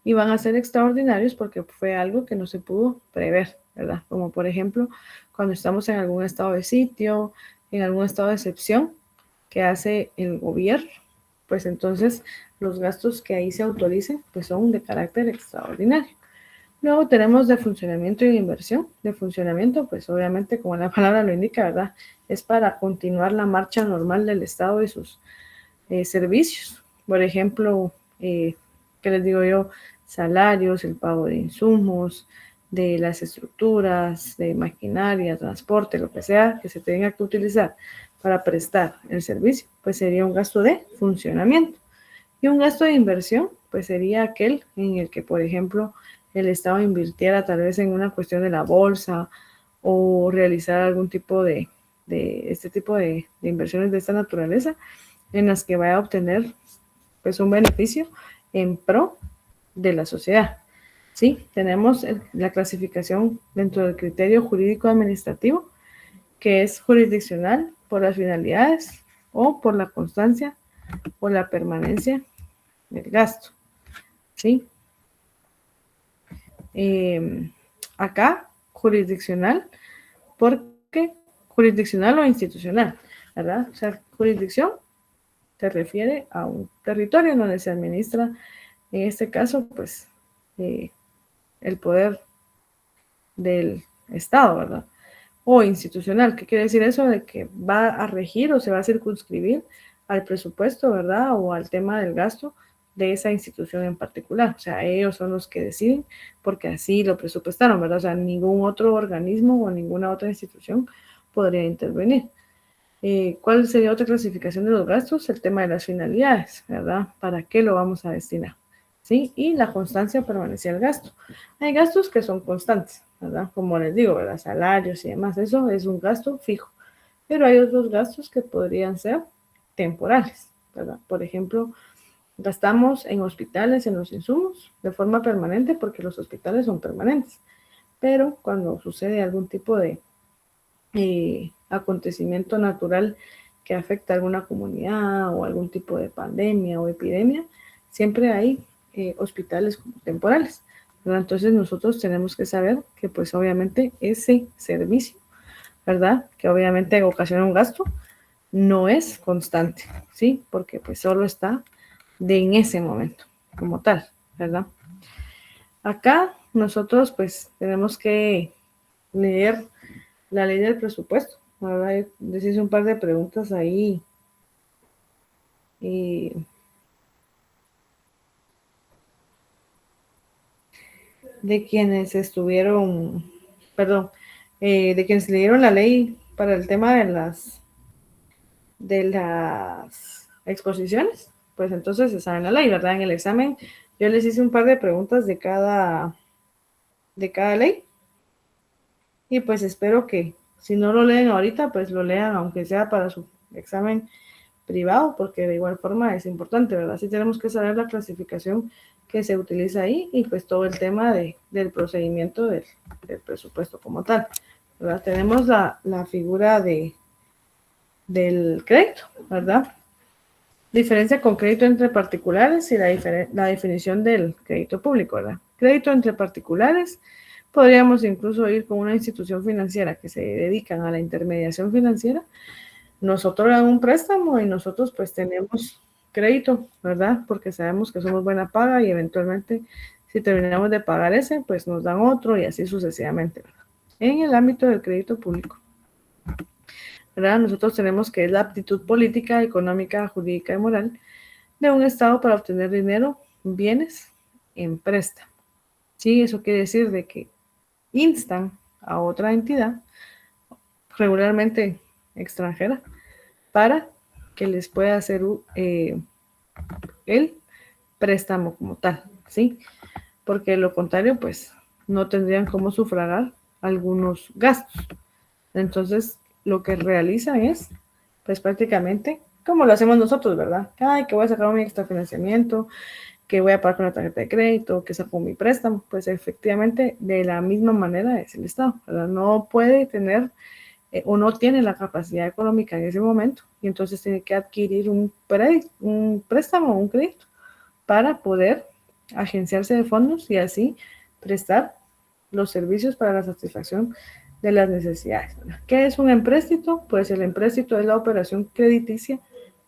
Y van a ser extraordinarios porque fue algo que no se pudo prever, ¿verdad? Como por ejemplo, cuando estamos en algún estado de sitio, en algún estado de excepción que hace el gobierno, pues entonces los gastos que ahí se autoricen pues son de carácter extraordinario. Luego tenemos de funcionamiento y de inversión. De funcionamiento, pues obviamente como la palabra lo indica, ¿verdad? Es para continuar la marcha normal del Estado y sus servicios. Por ejemplo, ¿qué les digo yo? Salarios, el pago de insumos, de las estructuras, de maquinaria, transporte, lo que sea que se tenga que utilizar para prestar el servicio, pues sería un gasto de funcionamiento. Y un gasto de inversión, pues sería aquel en el que, por ejemplo, el Estado invirtiera tal vez en una cuestión de la bolsa o realizar algún tipo de este tipo de inversiones de esta naturaleza en las que vaya a obtener pues un beneficio en pro de la sociedad. Sí, tenemos la clasificación dentro del criterio jurídico administrativo, que es jurisdiccional por las finalidades o por la constancia o la permanencia del gasto. ¿Sí? Acá, jurisdiccional, porque jurisdiccional o institucional, ¿verdad? O sea, jurisdicción se refiere a un territorio donde se administra, en este caso, pues, el poder del Estado, ¿verdad? O institucional, ¿qué quiere decir eso? De que va a regir o se va a circunscribir al presupuesto, ¿verdad? O al tema del gasto de esa institución en particular. O sea, ellos son los que deciden porque así lo presupuestaron, ¿verdad? O sea, ningún otro organismo o ninguna otra institución podría intervenir. ¿Cuál sería otra clasificación de los gastos? El tema de las finalidades, ¿verdad? ¿Para qué lo vamos a destinar? ¿sí? Y la constancia permanecía el gasto. Hay gastos que son constantes, ¿verdad? Como les digo, ¿verdad? Salarios y demás, eso es un gasto fijo. Pero hay otros gastos que podrían ser temporales, ¿verdad? Por ejemplo, gastamos en hospitales, en los insumos, de forma permanente, porque los hospitales son permanentes. Pero cuando sucede algún tipo de acontecimiento natural que afecta a alguna comunidad o algún tipo de pandemia o epidemia, siempre hay hospitales temporales, ¿verdad? Entonces nosotros tenemos que saber que pues obviamente ese servicio, ¿verdad? Que obviamente ocasiona un gasto, no es constante, ¿sí? Porque pues solo está en ese momento como tal, ¿verdad? Acá nosotros pues tenemos que leer la ley del presupuesto, ¿verdad? Les hice un par de preguntas ahí de quienes estuvieron, perdón, de quienes leyeron la ley para el tema de las exposiciones, pues entonces se sabe la ley, ¿verdad? En el examen yo les hice un par de preguntas de cada ley y pues espero que si no lo leen ahorita, pues lo lean aunque sea para su examen privado, porque de igual forma es importante, ¿verdad? Sí tenemos que saber la clasificación que se utiliza ahí y pues todo el tema del procedimiento del presupuesto como tal, ¿verdad? Tenemos la figura del crédito, ¿verdad? Diferencia con crédito entre particulares y la definición del crédito público, ¿verdad? Crédito entre particulares, podríamos incluso ir con una institución financiera que se dedican a la intermediación financiera, nos otorgan un préstamo y nosotros pues tenemos crédito, ¿verdad? Porque sabemos que somos buena paga y eventualmente si terminamos de pagar ese, pues nos dan otro y así sucesivamente, ¿verdad? En el ámbito del crédito público, ¿verdad? Nosotros tenemos que es la aptitud política, económica, jurídica y moral de un Estado para obtener dinero, bienes en préstamo. Sí, eso quiere decir de que instan a otra entidad, regularmente extranjera, para que les pueda hacer el préstamo como tal, ¿sí? Porque de lo contrario, pues no tendrían cómo sufragar algunos gastos. Entonces, lo que realizan es, pues prácticamente, como lo hacemos nosotros, ¿verdad? Ay, que voy a sacar un extrafinanciamiento, que voy a pagar con la tarjeta de crédito, que saco mi préstamo, pues efectivamente de la misma manera es el Estado, ¿verdad? No puede tener o no tiene la capacidad económica en ese momento y entonces tiene que adquirir un préstamo o un crédito para poder agenciarse de fondos y así prestar los servicios para la satisfacción de las necesidades. ¿Qué es un empréstito? Pues el empréstito es la operación crediticia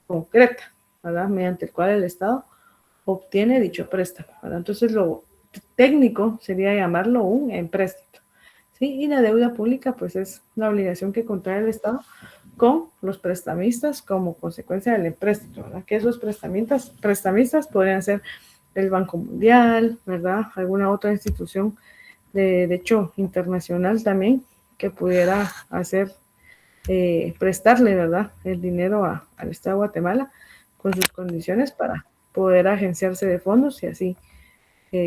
concreta, ¿verdad? Mediante el cual el Estado obtiene dicho préstamo, ¿verdad? Entonces lo técnico sería llamarlo un empréstito, ¿sí? Y la deuda pública pues es la obligación que contrae el Estado con los prestamistas como consecuencia del empréstito, ¿verdad? Que esos prestamistas podrían ser el Banco Mundial, ¿verdad? Alguna otra institución de derecho internacional también que pudiera hacer, prestarle, ¿verdad? El dinero al Estado de Guatemala con sus condiciones para poder agenciarse de fondos y así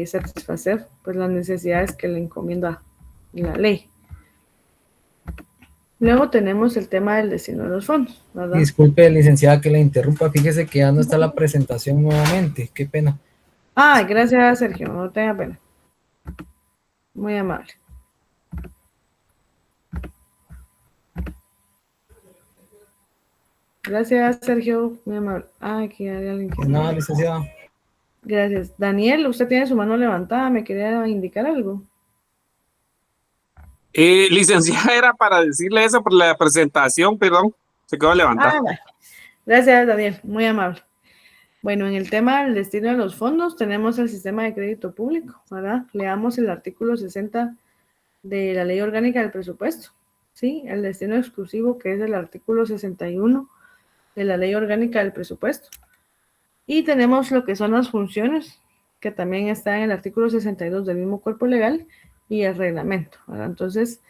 satisfacer pues las necesidades que le encomienda la ley. Luego tenemos el tema del destino de los fondos, ¿verdad? Disculpe, licenciada, que la interrumpa. Fíjese que ya no está la presentación nuevamente. Qué pena. Ay, gracias, Sergio. No tenga pena. Muy amable. Gracias, Sergio. Muy amable. Ah, aquí hay alguien que... No, licenciada. Gracias. Daniel, usted tiene su mano levantada. ¿Me quería indicar algo? Licenciada, era para decirle eso por la presentación, perdón, se quedó levantada. Bueno. Gracias, Daniel. Muy amable. Bueno, en el tema del destino de los fondos tenemos el sistema de crédito público, ¿verdad? Leamos el artículo 60 de la Ley Orgánica del Presupuesto, ¿sí? El destino exclusivo, que es el artículo 61 de la Ley Orgánica del Presupuesto. Y tenemos lo que son las funciones, que también está en el artículo 62 del mismo cuerpo legal y el reglamento, ¿verdad? Entonces,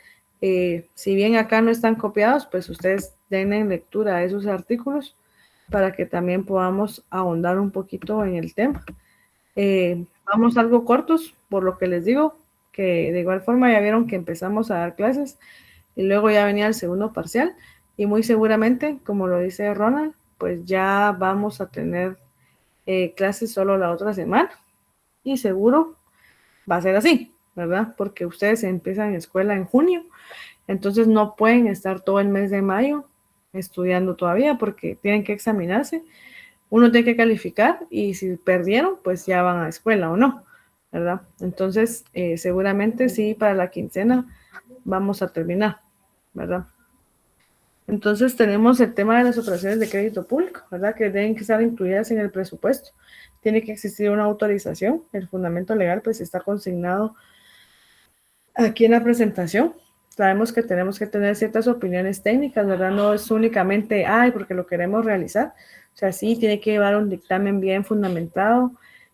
si bien acá no están copiados, pues ustedes den lectura a esos artículos para que también podamos ahondar un poquito en el tema. Vamos algo cortos, por lo que les digo, que de igual forma ya vieron que empezamos a dar clases y luego ya venía el segundo parcial y muy seguramente, como lo dice Ronald, pues ya vamos a tener clases solo la otra semana y seguro va a ser así, ¿verdad? Porque ustedes empiezan escuela en junio, entonces no pueden estar todo el mes de mayo estudiando todavía porque tienen que examinarse. Uno tiene que calificar y si perdieron, pues ya van a escuela o no, ¿verdad? Entonces, seguramente sí, para la quincena vamos a terminar, ¿verdad? Entonces, tenemos el tema de las operaciones de crédito público, ¿verdad? Que deben que estar incluidas en el presupuesto. Tiene que existir una autorización. El fundamento legal, pues, está consignado aquí en la presentación. Sabemos que tenemos que tener ciertas opiniones técnicas, ¿verdad? No es únicamente, ay, porque lo queremos realizar. O sea, sí tiene que llevar un dictamen bien fundamentado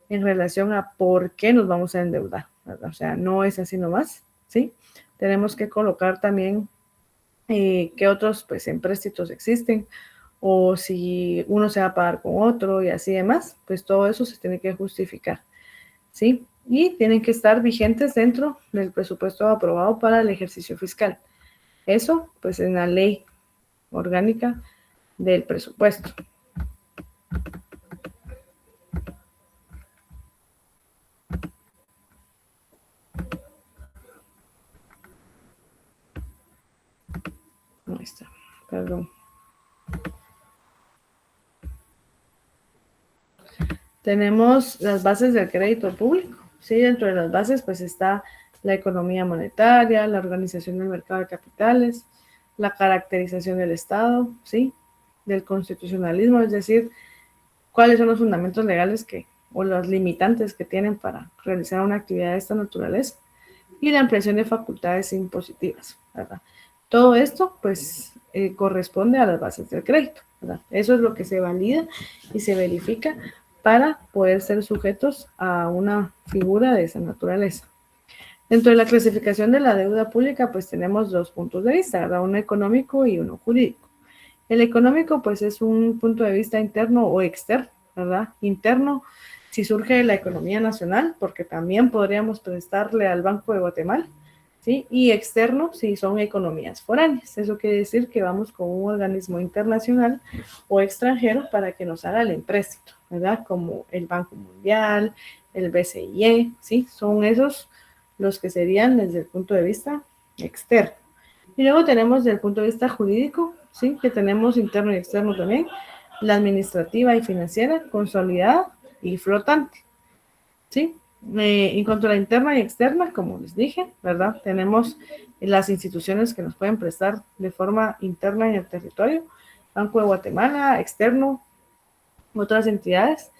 en relación a por qué nos vamos a endeudar, ¿verdad? O sea, no es así nomás, ¿sí? Tenemos que colocar también qué otros, pues, empréstitos existen o si uno se va a pagar con otro y así demás, pues todo eso se tiene que justificar, ¿sí? Y tienen que estar vigentes dentro del presupuesto aprobado para el ejercicio fiscal. Eso, pues, en la ley orgánica del presupuesto. Ahí está, perdón. Tenemos las bases del crédito público, ¿sí? Dentro de las bases, pues, está la economía monetaria, la organización del mercado de capitales, la caracterización del Estado, ¿sí? Del constitucionalismo, es decir, cuáles son los fundamentos legales o los limitantes que tienen para realizar una actividad de esta naturaleza, y la ampliación de facultades impositivas, ¿verdad? Todo esto, pues, corresponde a las bases del crédito, ¿verdad? Eso es lo que se valida y se verifica para poder ser sujetos a una figura de esa naturaleza. Dentro de la clasificación de la deuda pública, pues tenemos dos puntos de vista, ¿verdad? Uno económico y uno jurídico. El económico, pues, es un punto de vista interno o externo, ¿verdad? Interno, si surge de la economía nacional, porque también podríamos prestarle al Banco de Guatemala, ¿sí? Y externo, si son economías foráneas. Eso quiere decir que vamos con un organismo internacional o extranjero para que nos haga el empréstito, ¿verdad? Como el Banco Mundial, el BCIE, ¿sí? Son esos los que serían desde el punto de vista externo. Y luego tenemos desde el punto de vista jurídico, ¿sí? Que tenemos interno y externo también, la administrativa y financiera, consolidada y flotante, ¿sí? En cuanto a la interna y externa, como les dije, ¿verdad? Tenemos las instituciones que nos pueden prestar de forma interna en el territorio, Banco de Guatemala, externo, otras entidades,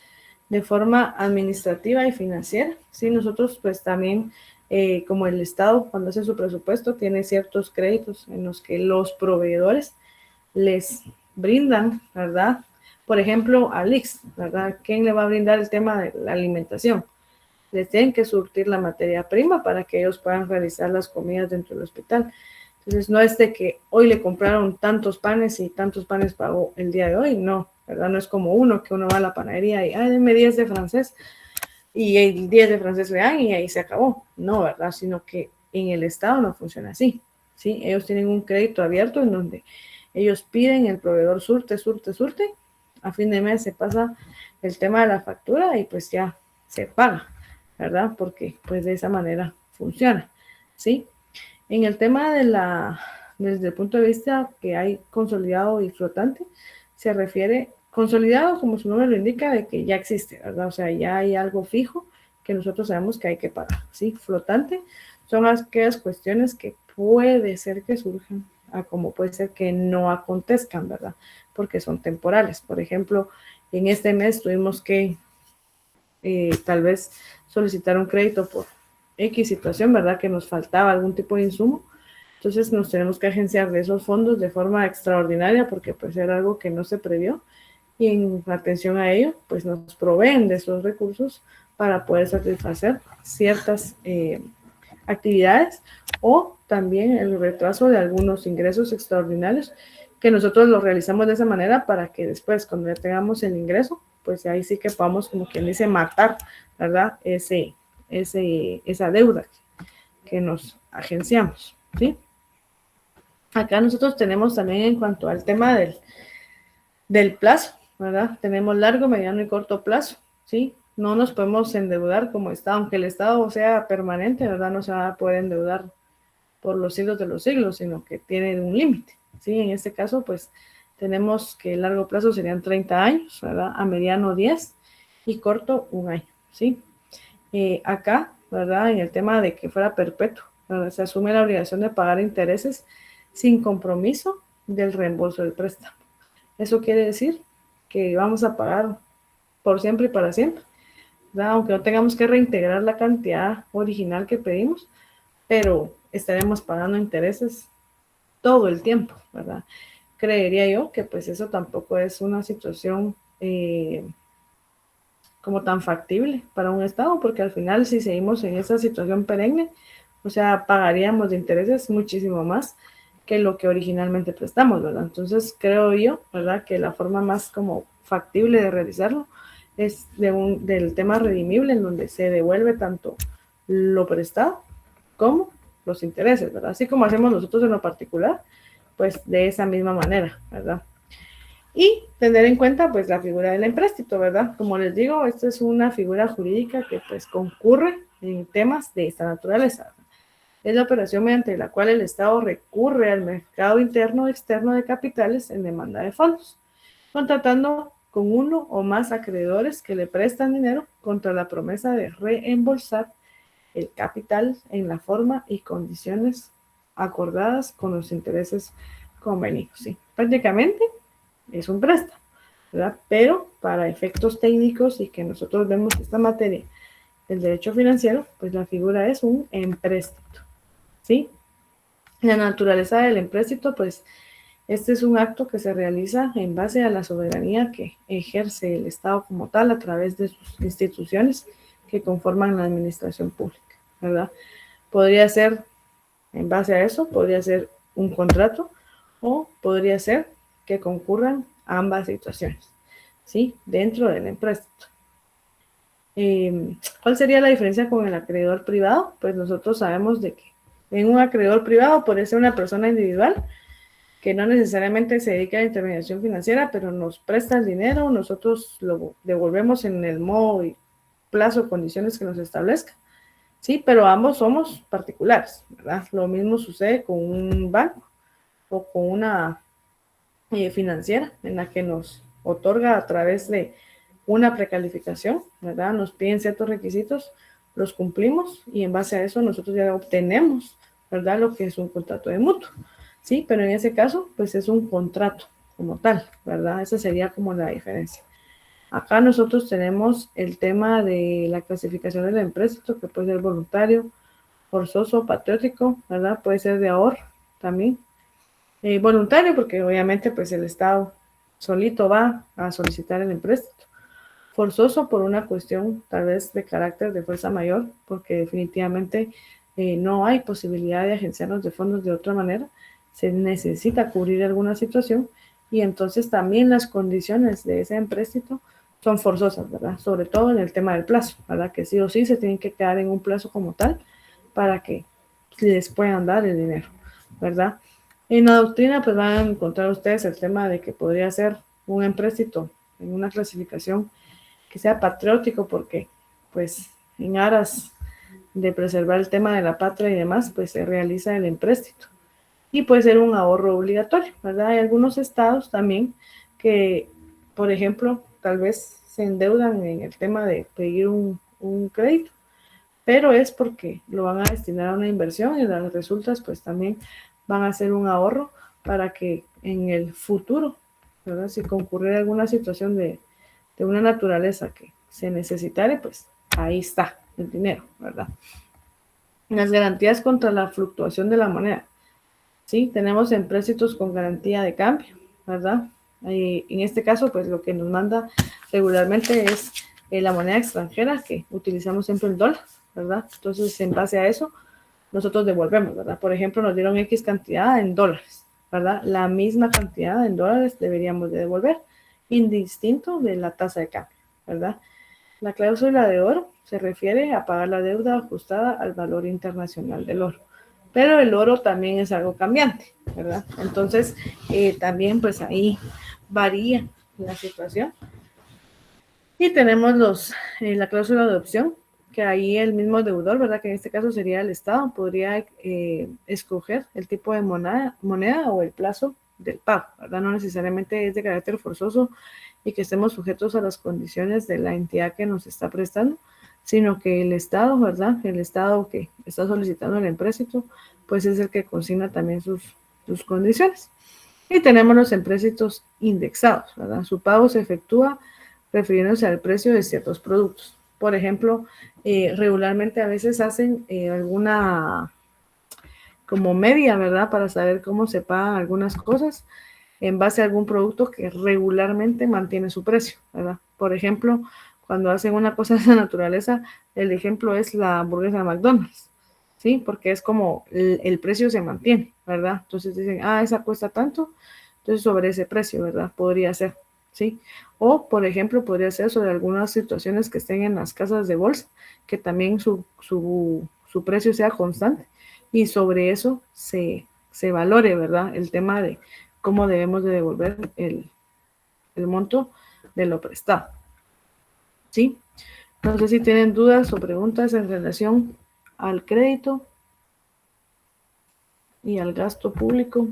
de forma administrativa y financiera, ¿sí? Nosotros, pues, también, como el Estado, cuando hace su presupuesto, tiene ciertos créditos en los que los proveedores les brindan, ¿verdad? Por ejemplo, al IX, ¿verdad? ¿Quién le va a brindar el tema de la alimentación? Les tienen que surtir la materia prima para que ellos puedan realizar las comidas dentro del hospital. Entonces, no es de que hoy le compraron tantos panes y tantos panes pagó el día de hoy, no, ¿verdad? No es como que uno va a la panadería y, ay, denme 10 de francés, y el 10 de francés le dan y ahí se acabó. No, ¿verdad? Sino que en el Estado no funciona así, ¿sí? Ellos tienen un crédito abierto en donde ellos piden, el proveedor surte, a fin de mes se pasa el tema de la factura y pues ya se paga, ¿verdad? Porque pues de esa manera funciona, ¿sí? En el tema desde el punto de vista que hay consolidado y flotante, se refiere consolidado, como su nombre lo indica, de que ya existe, ¿verdad? O sea, ya hay algo fijo que nosotros sabemos que hay que pagar, ¿sí? Flotante son aquellas cuestiones que puede ser que surjan, como puede ser que no acontezcan, ¿verdad? Porque son temporales. Por ejemplo, en este mes tuvimos que tal vez solicitar un crédito por X situación, ¿verdad? Que nos faltaba algún tipo de insumo. Entonces nos tenemos que agenciar de esos fondos de forma extraordinaria porque pues era algo que no se previó y en atención a ello pues nos proveen de esos recursos para poder satisfacer ciertas actividades o también el retraso de algunos ingresos extraordinarios que nosotros lo realizamos de esa manera para que después, cuando ya tengamos el ingreso, pues ahí sí que podamos, como quien dice, matar, ¿verdad? Esa deuda que nos agenciamos, ¿sí? Acá nosotros tenemos también en cuanto al tema del plazo, ¿verdad? Tenemos largo, mediano y corto plazo, ¿sí? No nos podemos endeudar como Estado, aunque el Estado sea permanente, ¿verdad? No se va a poder endeudar por los siglos de los siglos, sino que tiene un límite, ¿sí? En este caso, pues, tenemos que el largo plazo serían 30 años, ¿verdad? A mediano 10 y corto 1 año, ¿sí? Acá, ¿verdad? En el tema de que fuera perpetuo, ¿verdad? Se asume la obligación de pagar intereses sin compromiso del reembolso del préstamo. Eso quiere decir que vamos a pagar por siempre y para siempre, ¿verdad? Aunque no tengamos que reintegrar la cantidad original que pedimos, pero estaremos pagando intereses todo el tiempo, ¿verdad? Creería yo que pues eso tampoco es una situación como tan factible para un Estado, porque al final si seguimos en esa situación perenne, o sea, pagaríamos de intereses muchísimo más que lo que originalmente prestamos, ¿verdad? Entonces creo yo, ¿verdad?, que la forma más como factible de realizarlo es del tema redimible, en donde se devuelve tanto lo prestado como los intereses, ¿verdad? Así como hacemos nosotros en lo particular, pues de esa misma manera, ¿verdad? Y tener en cuenta pues la figura del empréstito, ¿verdad? Como les digo, esta es una figura jurídica que pues concurre en temas de esta naturaleza. Es la operación mediante la cual el Estado recurre al mercado interno o externo de capitales en demanda de fondos, contratando con uno o más acreedores que le prestan dinero contra la promesa de reembolsar el capital en la forma y condiciones acordadas con los intereses convenidos. ¿Sí? Prácticamente es un préstamo, ¿verdad? Pero para efectos técnicos y que nosotros vemos esta materia del derecho financiero, pues la figura es un empréstito, ¿sí? La naturaleza del empréstito, pues este es un acto que se realiza en base a la soberanía que ejerce el Estado como tal a través de sus instituciones que conforman la administración pública, ¿verdad? Podría ser, en base a eso, podría ser un contrato o podría ser que concurran ambas situaciones, ¿sí? Dentro del empréstito. ¿Cuál sería la diferencia con el acreedor privado? Pues nosotros sabemos de que en un acreedor privado puede ser una persona individual que no necesariamente se dedica a la intermediación financiera, pero nos presta el dinero, nosotros lo devolvemos en el modo y plazo o condiciones que nos establezca, ¿sí? Pero ambos somos particulares, ¿verdad? Lo mismo sucede con un banco o con una financiera en la que nos otorga a través de una precalificación, ¿verdad? Nos piden ciertos requisitos, los cumplimos y en base a eso nosotros ya obtenemos, ¿verdad?, lo que es un contrato de mutuo, ¿sí? Pero en ese caso, pues es un contrato como tal, ¿verdad? Esa sería como la diferencia. Acá nosotros tenemos el tema de la clasificación del empréstito, que puede ser voluntario, forzoso, patriótico, ¿verdad? Puede ser de ahorro también. Voluntario, porque obviamente pues el Estado solito va a solicitar el empréstito. Forzoso por una cuestión tal vez de carácter de fuerza mayor, porque definitivamente no hay posibilidad de agenciarnos de fondos de otra manera, se necesita cubrir alguna situación y entonces también las condiciones de ese empréstito son forzosas, ¿verdad? Sobre todo en el tema del plazo, ¿verdad? Que sí o sí se tienen que quedar en un plazo como tal para que les puedan dar el dinero, ¿verdad? En la doctrina pues van a encontrar ustedes el tema de que podría ser un empréstito en una clasificación que sea patriótico porque pues en aras de preservar el tema de la patria y demás pues se realiza el empréstito y puede ser un ahorro obligatorio, ¿verdad? Hay algunos estados también que, por ejemplo, tal vez se endeudan en el tema de pedir un crédito, pero es porque lo van a destinar a una inversión y las resultas pues también van a ser un ahorro para que en el futuro, ¿verdad?, si concurre alguna situación de una naturaleza que se necesitare, pues ahí está el dinero, ¿verdad? Las garantías contra la fluctuación de la moneda. Sí, tenemos empréstitos con garantía de cambio, ¿verdad? En este caso, pues lo que nos manda regularmente es la moneda extranjera, que utilizamos siempre el dólar, ¿verdad? Entonces, en base a eso, nosotros devolvemos, ¿verdad? Por ejemplo, nos dieron X cantidad en dólares, ¿verdad? La misma cantidad en dólares deberíamos de devolver, indistinto de la tasa de cambio, ¿verdad? La cláusula de oro se refiere a pagar la deuda ajustada al valor internacional del oro, pero el oro también es algo cambiante, ¿verdad? Entonces, también pues ahí varía la situación. Y tenemos la cláusula de opción, que ahí el mismo deudor, ¿verdad? Que en este caso sería el Estado, podría escoger el tipo de moneda o el plazo del pago, ¿verdad? No necesariamente es de carácter forzoso y que estemos sujetos a las condiciones de la entidad que nos está prestando, sino que el Estado, ¿verdad? El Estado que está solicitando el empréstito, pues es el que consigna también sus condiciones. Y tenemos los empréstitos indexados, ¿verdad? Su pago se efectúa refiriéndose al precio de ciertos productos. Por ejemplo, regularmente a veces hacen alguna como media, ¿verdad? Para saber cómo se pagan algunas cosas en base a algún producto que regularmente mantiene su precio, ¿verdad? Por ejemplo, cuando hacen una cosa de esa naturaleza, el ejemplo es la hamburguesa de McDonald's, ¿sí? Porque es como el precio se mantiene, ¿verdad? Entonces dicen, esa cuesta tanto, entonces sobre ese precio, ¿verdad? Podría ser, ¿sí? O, por ejemplo, podría ser sobre algunas situaciones que estén en las casas de bolsa, que también su precio sea constante y sobre eso se valore, ¿verdad? El tema de cómo debemos de devolver el monto de lo prestado, ¿sí? No sé si tienen dudas o preguntas en relación al crédito y al gasto público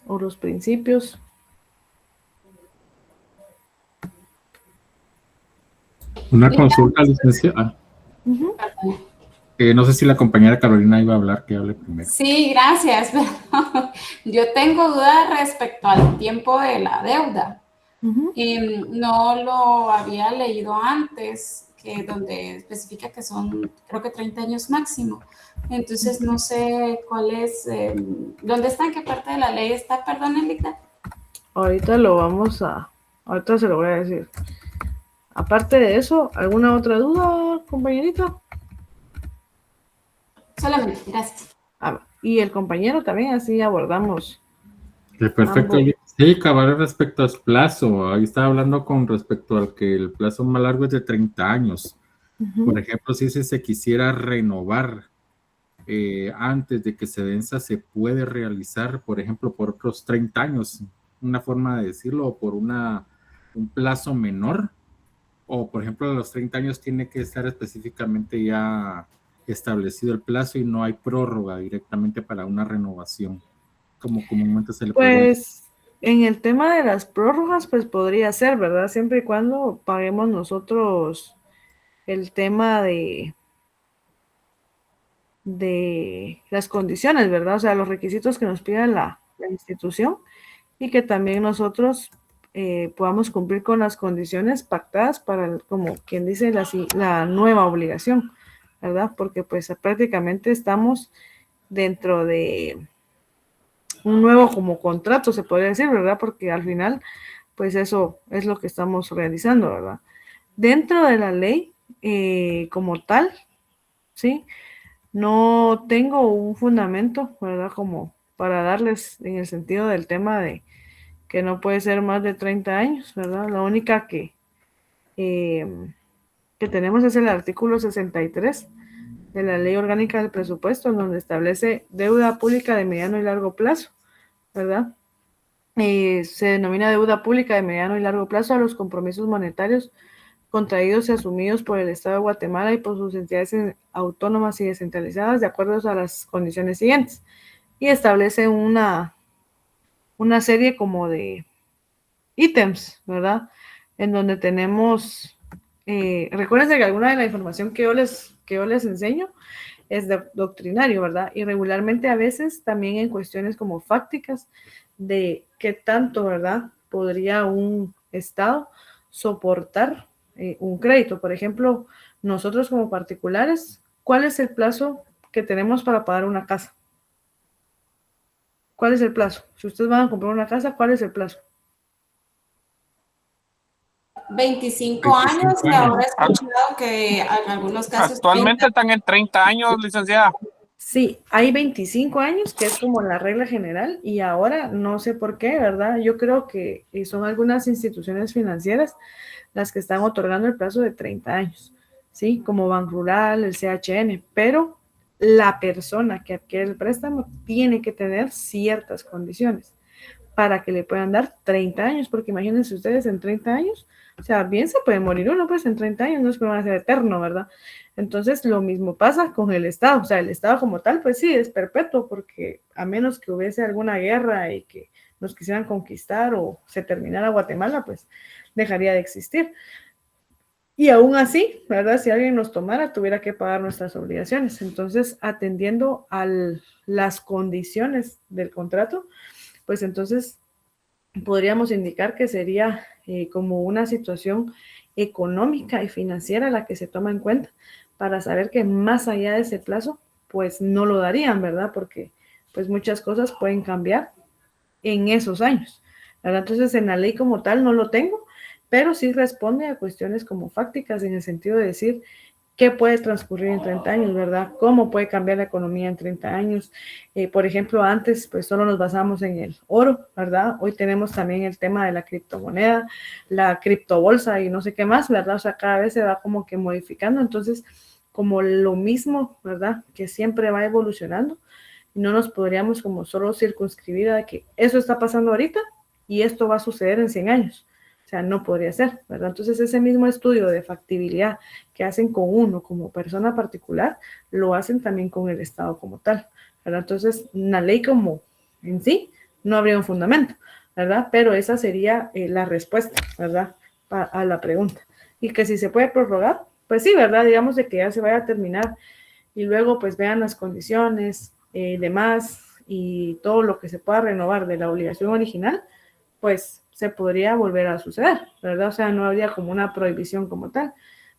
o los principios. Una consulta, licenciada. No sé si la compañera Carolina iba a hablar, que hable primero. Sí, gracias. Yo tengo dudas respecto al tiempo de la deuda. No lo había leído antes, que donde especifica que son, creo que 30 años máximo. Entonces, no sé cuál es, ¿dónde está? ¿En qué parte de la ley está? Perdón, Elita. Ahorita se lo voy a decir. Aparte de eso, ¿alguna otra duda, compañerita? Solamente, gracias. Y el compañero también, así abordamos. Perfecto. Sí, cabal, respecto al plazo, ahí estaba hablando con respecto al que el plazo más largo es de 30 años. Por ejemplo, si se quisiera renovar antes de que se venza, se puede realizar, por ejemplo, por otros 30 años, una forma de decirlo, o por un plazo menor, o por ejemplo, a los 30 años tiene que estar específicamente ya establecido el plazo y no hay prórroga directamente para una renovación, como comúnmente se le puede. Pues en el tema de las prórrogas, pues podría ser, ¿verdad? Siempre y cuando paguemos nosotros el tema de las condiciones, ¿verdad? O sea, los requisitos que nos pida la institución y que también nosotros podamos cumplir con las condiciones pactadas para, como quien dice, la nueva obligación, ¿verdad? Porque pues prácticamente estamos dentro de un nuevo como contrato, se podría decir, ¿verdad? Porque al final, pues eso es lo que estamos realizando, ¿verdad? Dentro de la ley como tal, ¿sí? No tengo un fundamento, ¿verdad? Como para darles en el sentido del tema de que no puede ser más de 30 años, ¿verdad? La única que tenemos es el artículo 63 de la Ley Orgánica del Presupuesto, en donde establece deuda pública de mediano y largo plazo, ¿verdad? Se denomina deuda pública de mediano y largo plazo a los compromisos monetarios contraídos y asumidos por el Estado de Guatemala y por sus entidades autónomas y descentralizadas de acuerdo a las condiciones siguientes. Y establece una serie como de ítems, ¿verdad? En donde tenemos, recuérdense que alguna de la información que yo les enseño es doctrinario, ¿verdad? Y regularmente a veces también en cuestiones como fácticas de qué tanto, ¿verdad? Podría un Estado soportar un crédito. Por ejemplo, nosotros como particulares, ¿cuál es el plazo que tenemos para pagar una casa? ¿Cuál es el plazo? Si ustedes van a comprar una casa, ¿cuál es el plazo? 25 años y ahora he escuchado que en algunos casos... Actualmente están en 30 años, licenciada. Sí, hay 25 años, que es como la regla general, y ahora no sé por qué, ¿verdad? Yo creo que son algunas instituciones financieras las que están otorgando el plazo de 30 años, ¿sí? Como Banrural, el CHN, pero la persona que adquiere el préstamo tiene que tener ciertas condiciones para que le puedan dar 30 años, porque imagínense ustedes en 30 años, o sea, bien se puede morir uno, pues en 30 años no es que van a ser eterno, ¿verdad? Entonces, lo mismo pasa con el Estado, o sea, el Estado como tal, pues sí, es perpetuo, porque a menos que hubiese alguna guerra y que nos quisieran conquistar o se terminara Guatemala, pues dejaría de existir. Y aún así, ¿verdad? Si alguien nos tomara, tuviera que pagar nuestras obligaciones. Entonces, atendiendo a las condiciones del contrato, pues entonces podríamos indicar que sería como una situación económica y financiera la que se toma en cuenta para saber que más allá de ese plazo, pues no lo darían, ¿verdad? Porque pues muchas cosas pueden cambiar en esos años, ¿verdad? Entonces en la ley como tal no lo tengo, pero sí responde a cuestiones como fácticas en el sentido de decir qué puede transcurrir en 30 años, ¿verdad? ¿Cómo puede cambiar la economía en 30 años? Por ejemplo, antes pues solo nos basamos en el oro, ¿verdad? Hoy tenemos también el tema de la criptomoneda, la criptobolsa y no sé qué más, ¿verdad? O sea, cada vez se va como que modificando, entonces como lo mismo, ¿verdad? Que siempre va evolucionando, no nos podríamos como solo circunscribir a que eso está pasando ahorita y esto va a suceder en 100 años. O sea, no podría ser, ¿verdad? Entonces, ese mismo estudio de factibilidad que hacen con uno como persona particular, lo hacen también con el Estado como tal, ¿verdad? Entonces, una ley como en sí no habría un fundamento, ¿verdad? Pero esa sería la respuesta, ¿verdad? A la pregunta. Y que si se puede prorrogar, pues sí, ¿verdad? Digamos de que ya se vaya a terminar y luego pues vean las condiciones, demás y todo lo que se pueda renovar de la obligación original, pues se podría volver a suceder, ¿verdad? O sea, no habría como una prohibición como tal.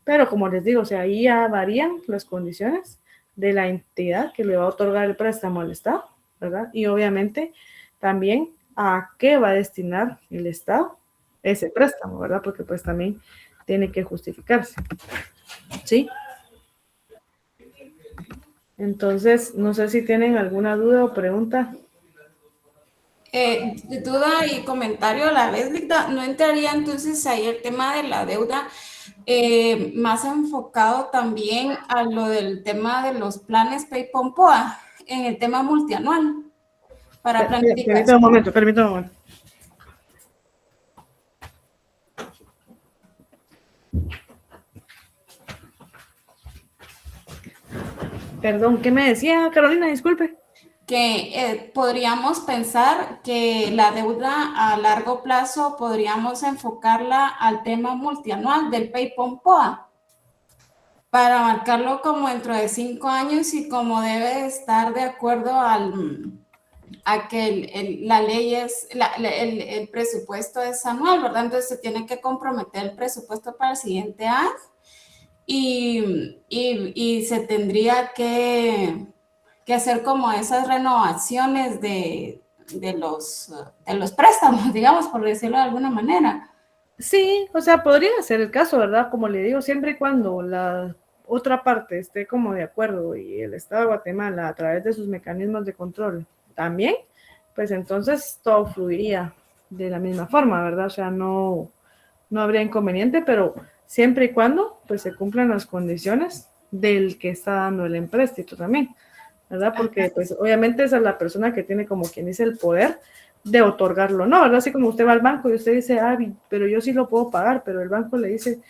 Pero como les digo, o sea, ahí ya varían las condiciones de la entidad que le va a otorgar el préstamo al Estado, ¿verdad? Y obviamente también a qué va a destinar el Estado ese préstamo, ¿verdad? Porque pues también tiene que justificarse, ¿sí? Entonces, no sé si tienen alguna duda o pregunta. Duda y comentario a la vez, Ligda. ¿No entraría entonces ahí el tema de la deuda más enfocado también a lo del tema de los planes PEI-POMPOA en el tema multianual para planificación? Permítame un momento. Perdón, ¿qué me decía Carolina? Disculpe. Que podríamos pensar que la deuda a largo plazo podríamos enfocarla al tema multianual del PEI-POMPOA para marcarlo como dentro de 5 años y como debe estar de acuerdo a que la ley es, el presupuesto es anual, ¿verdad? Entonces se tiene que comprometer el presupuesto para el siguiente año y se tendría que hacer como esas renovaciones de los préstamos, digamos, por decirlo de alguna manera. Sí, o sea, podría ser el caso, ¿verdad? Como le digo, siempre y cuando la otra parte esté como de acuerdo y el Estado de Guatemala a través de sus mecanismos de control también, pues entonces todo fluiría de la misma forma, ¿verdad? O sea, no habría inconveniente, pero siempre y cuando pues se cumplan las condiciones del que está dando el empréstito también, ¿verdad? Porque pues obviamente esa es la persona que tiene como quien dice el poder de otorgarlo, ¿no? ¿Verdad? Así como usted va al banco y usted dice, pero yo sí lo puedo pagar, pero el banco le dice,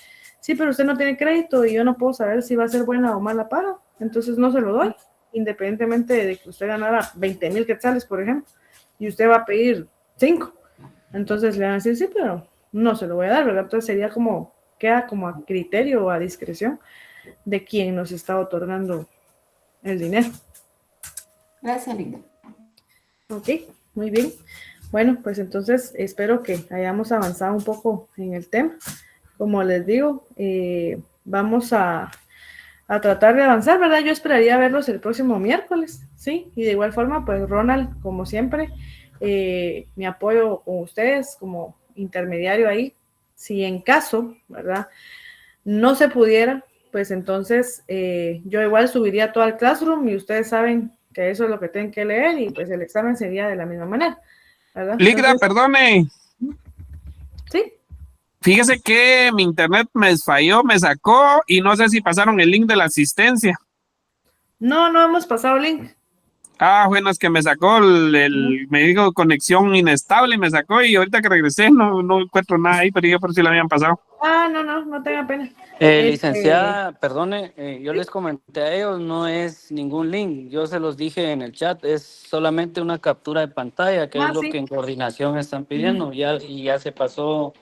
sí, pero usted no tiene crédito y yo no puedo saber si va a ser buena o mala paga, entonces no se lo doy, independientemente de que usted ganara 20,000 quetzales, por ejemplo, y usted va a pedir 5, entonces le van a decir, sí, pero no se lo voy a dar, ¿verdad? Entonces sería como, queda como a criterio o a discreción de quien nos está otorgando el dinero. Gracias, Linda. Ok, muy bien. Bueno, pues entonces espero que hayamos avanzado un poco en el tema. Como les digo, vamos a tratar de avanzar, ¿verdad? Yo esperaría verlos el próximo miércoles, ¿sí? Y de igual forma, pues Ronald, como siempre, mi apoyo con ustedes como intermediario ahí. Si en caso, ¿verdad? No se pudiera, pues entonces yo igual subiría todo al Classroom y ustedes saben que eso es lo que tienen que leer y pues el examen sería de la misma manera, ¿verdad? Ligda, Entonces, perdone. sí. Fíjese que mi internet me falló, me sacó y no sé si pasaron el link de la asistencia. No hemos pasado link. Ah, bueno, es que me sacó me dijo conexión inestable, me sacó y ahorita que regresé no encuentro nada ahí, pero yo por si la habían pasado. No tenga pena. Licenciada, perdone, yo les comenté a ellos, no es ningún link, yo se los dije en el chat, es solamente una captura de pantalla, que es lo sí. que en coordinación están pidiendo, y ya se pasó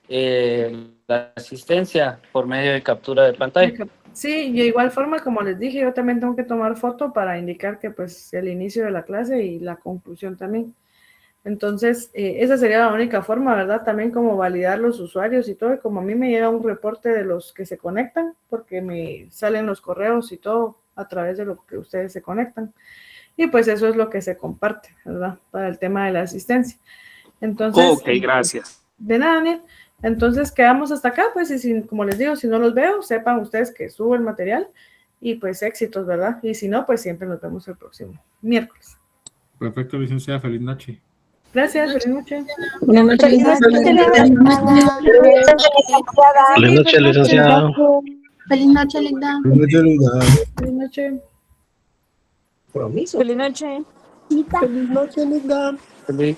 la asistencia por medio de captura de pantalla. Sí, y de igual forma, como les dije, yo también tengo que tomar foto para indicar que pues el inicio de la clase y la conclusión también. Entonces, esa sería la única forma, ¿verdad? También como validar los usuarios y todo, y como a mí me llega un reporte de los que se conectan, porque me salen los correos y todo a través de lo que ustedes se conectan. Y pues eso es lo que se comparte, ¿verdad? Para el tema de la asistencia. Entonces, Ok, gracias. De nada, Daniel. Entonces quedamos hasta acá, pues, y como les digo, si no los veo, sepan ustedes que subo el material y pues éxitos, ¿verdad? Y si no, pues siempre nos vemos el próximo miércoles. Perfecto, licenciada, feliz noche. Gracias, feliz noche. Buenas noches, licenciada. Feliz noche, licenciada. Feliz noche, Linda. Feliz noche. Feliz noche. Feliz noche, Linda. Feliz.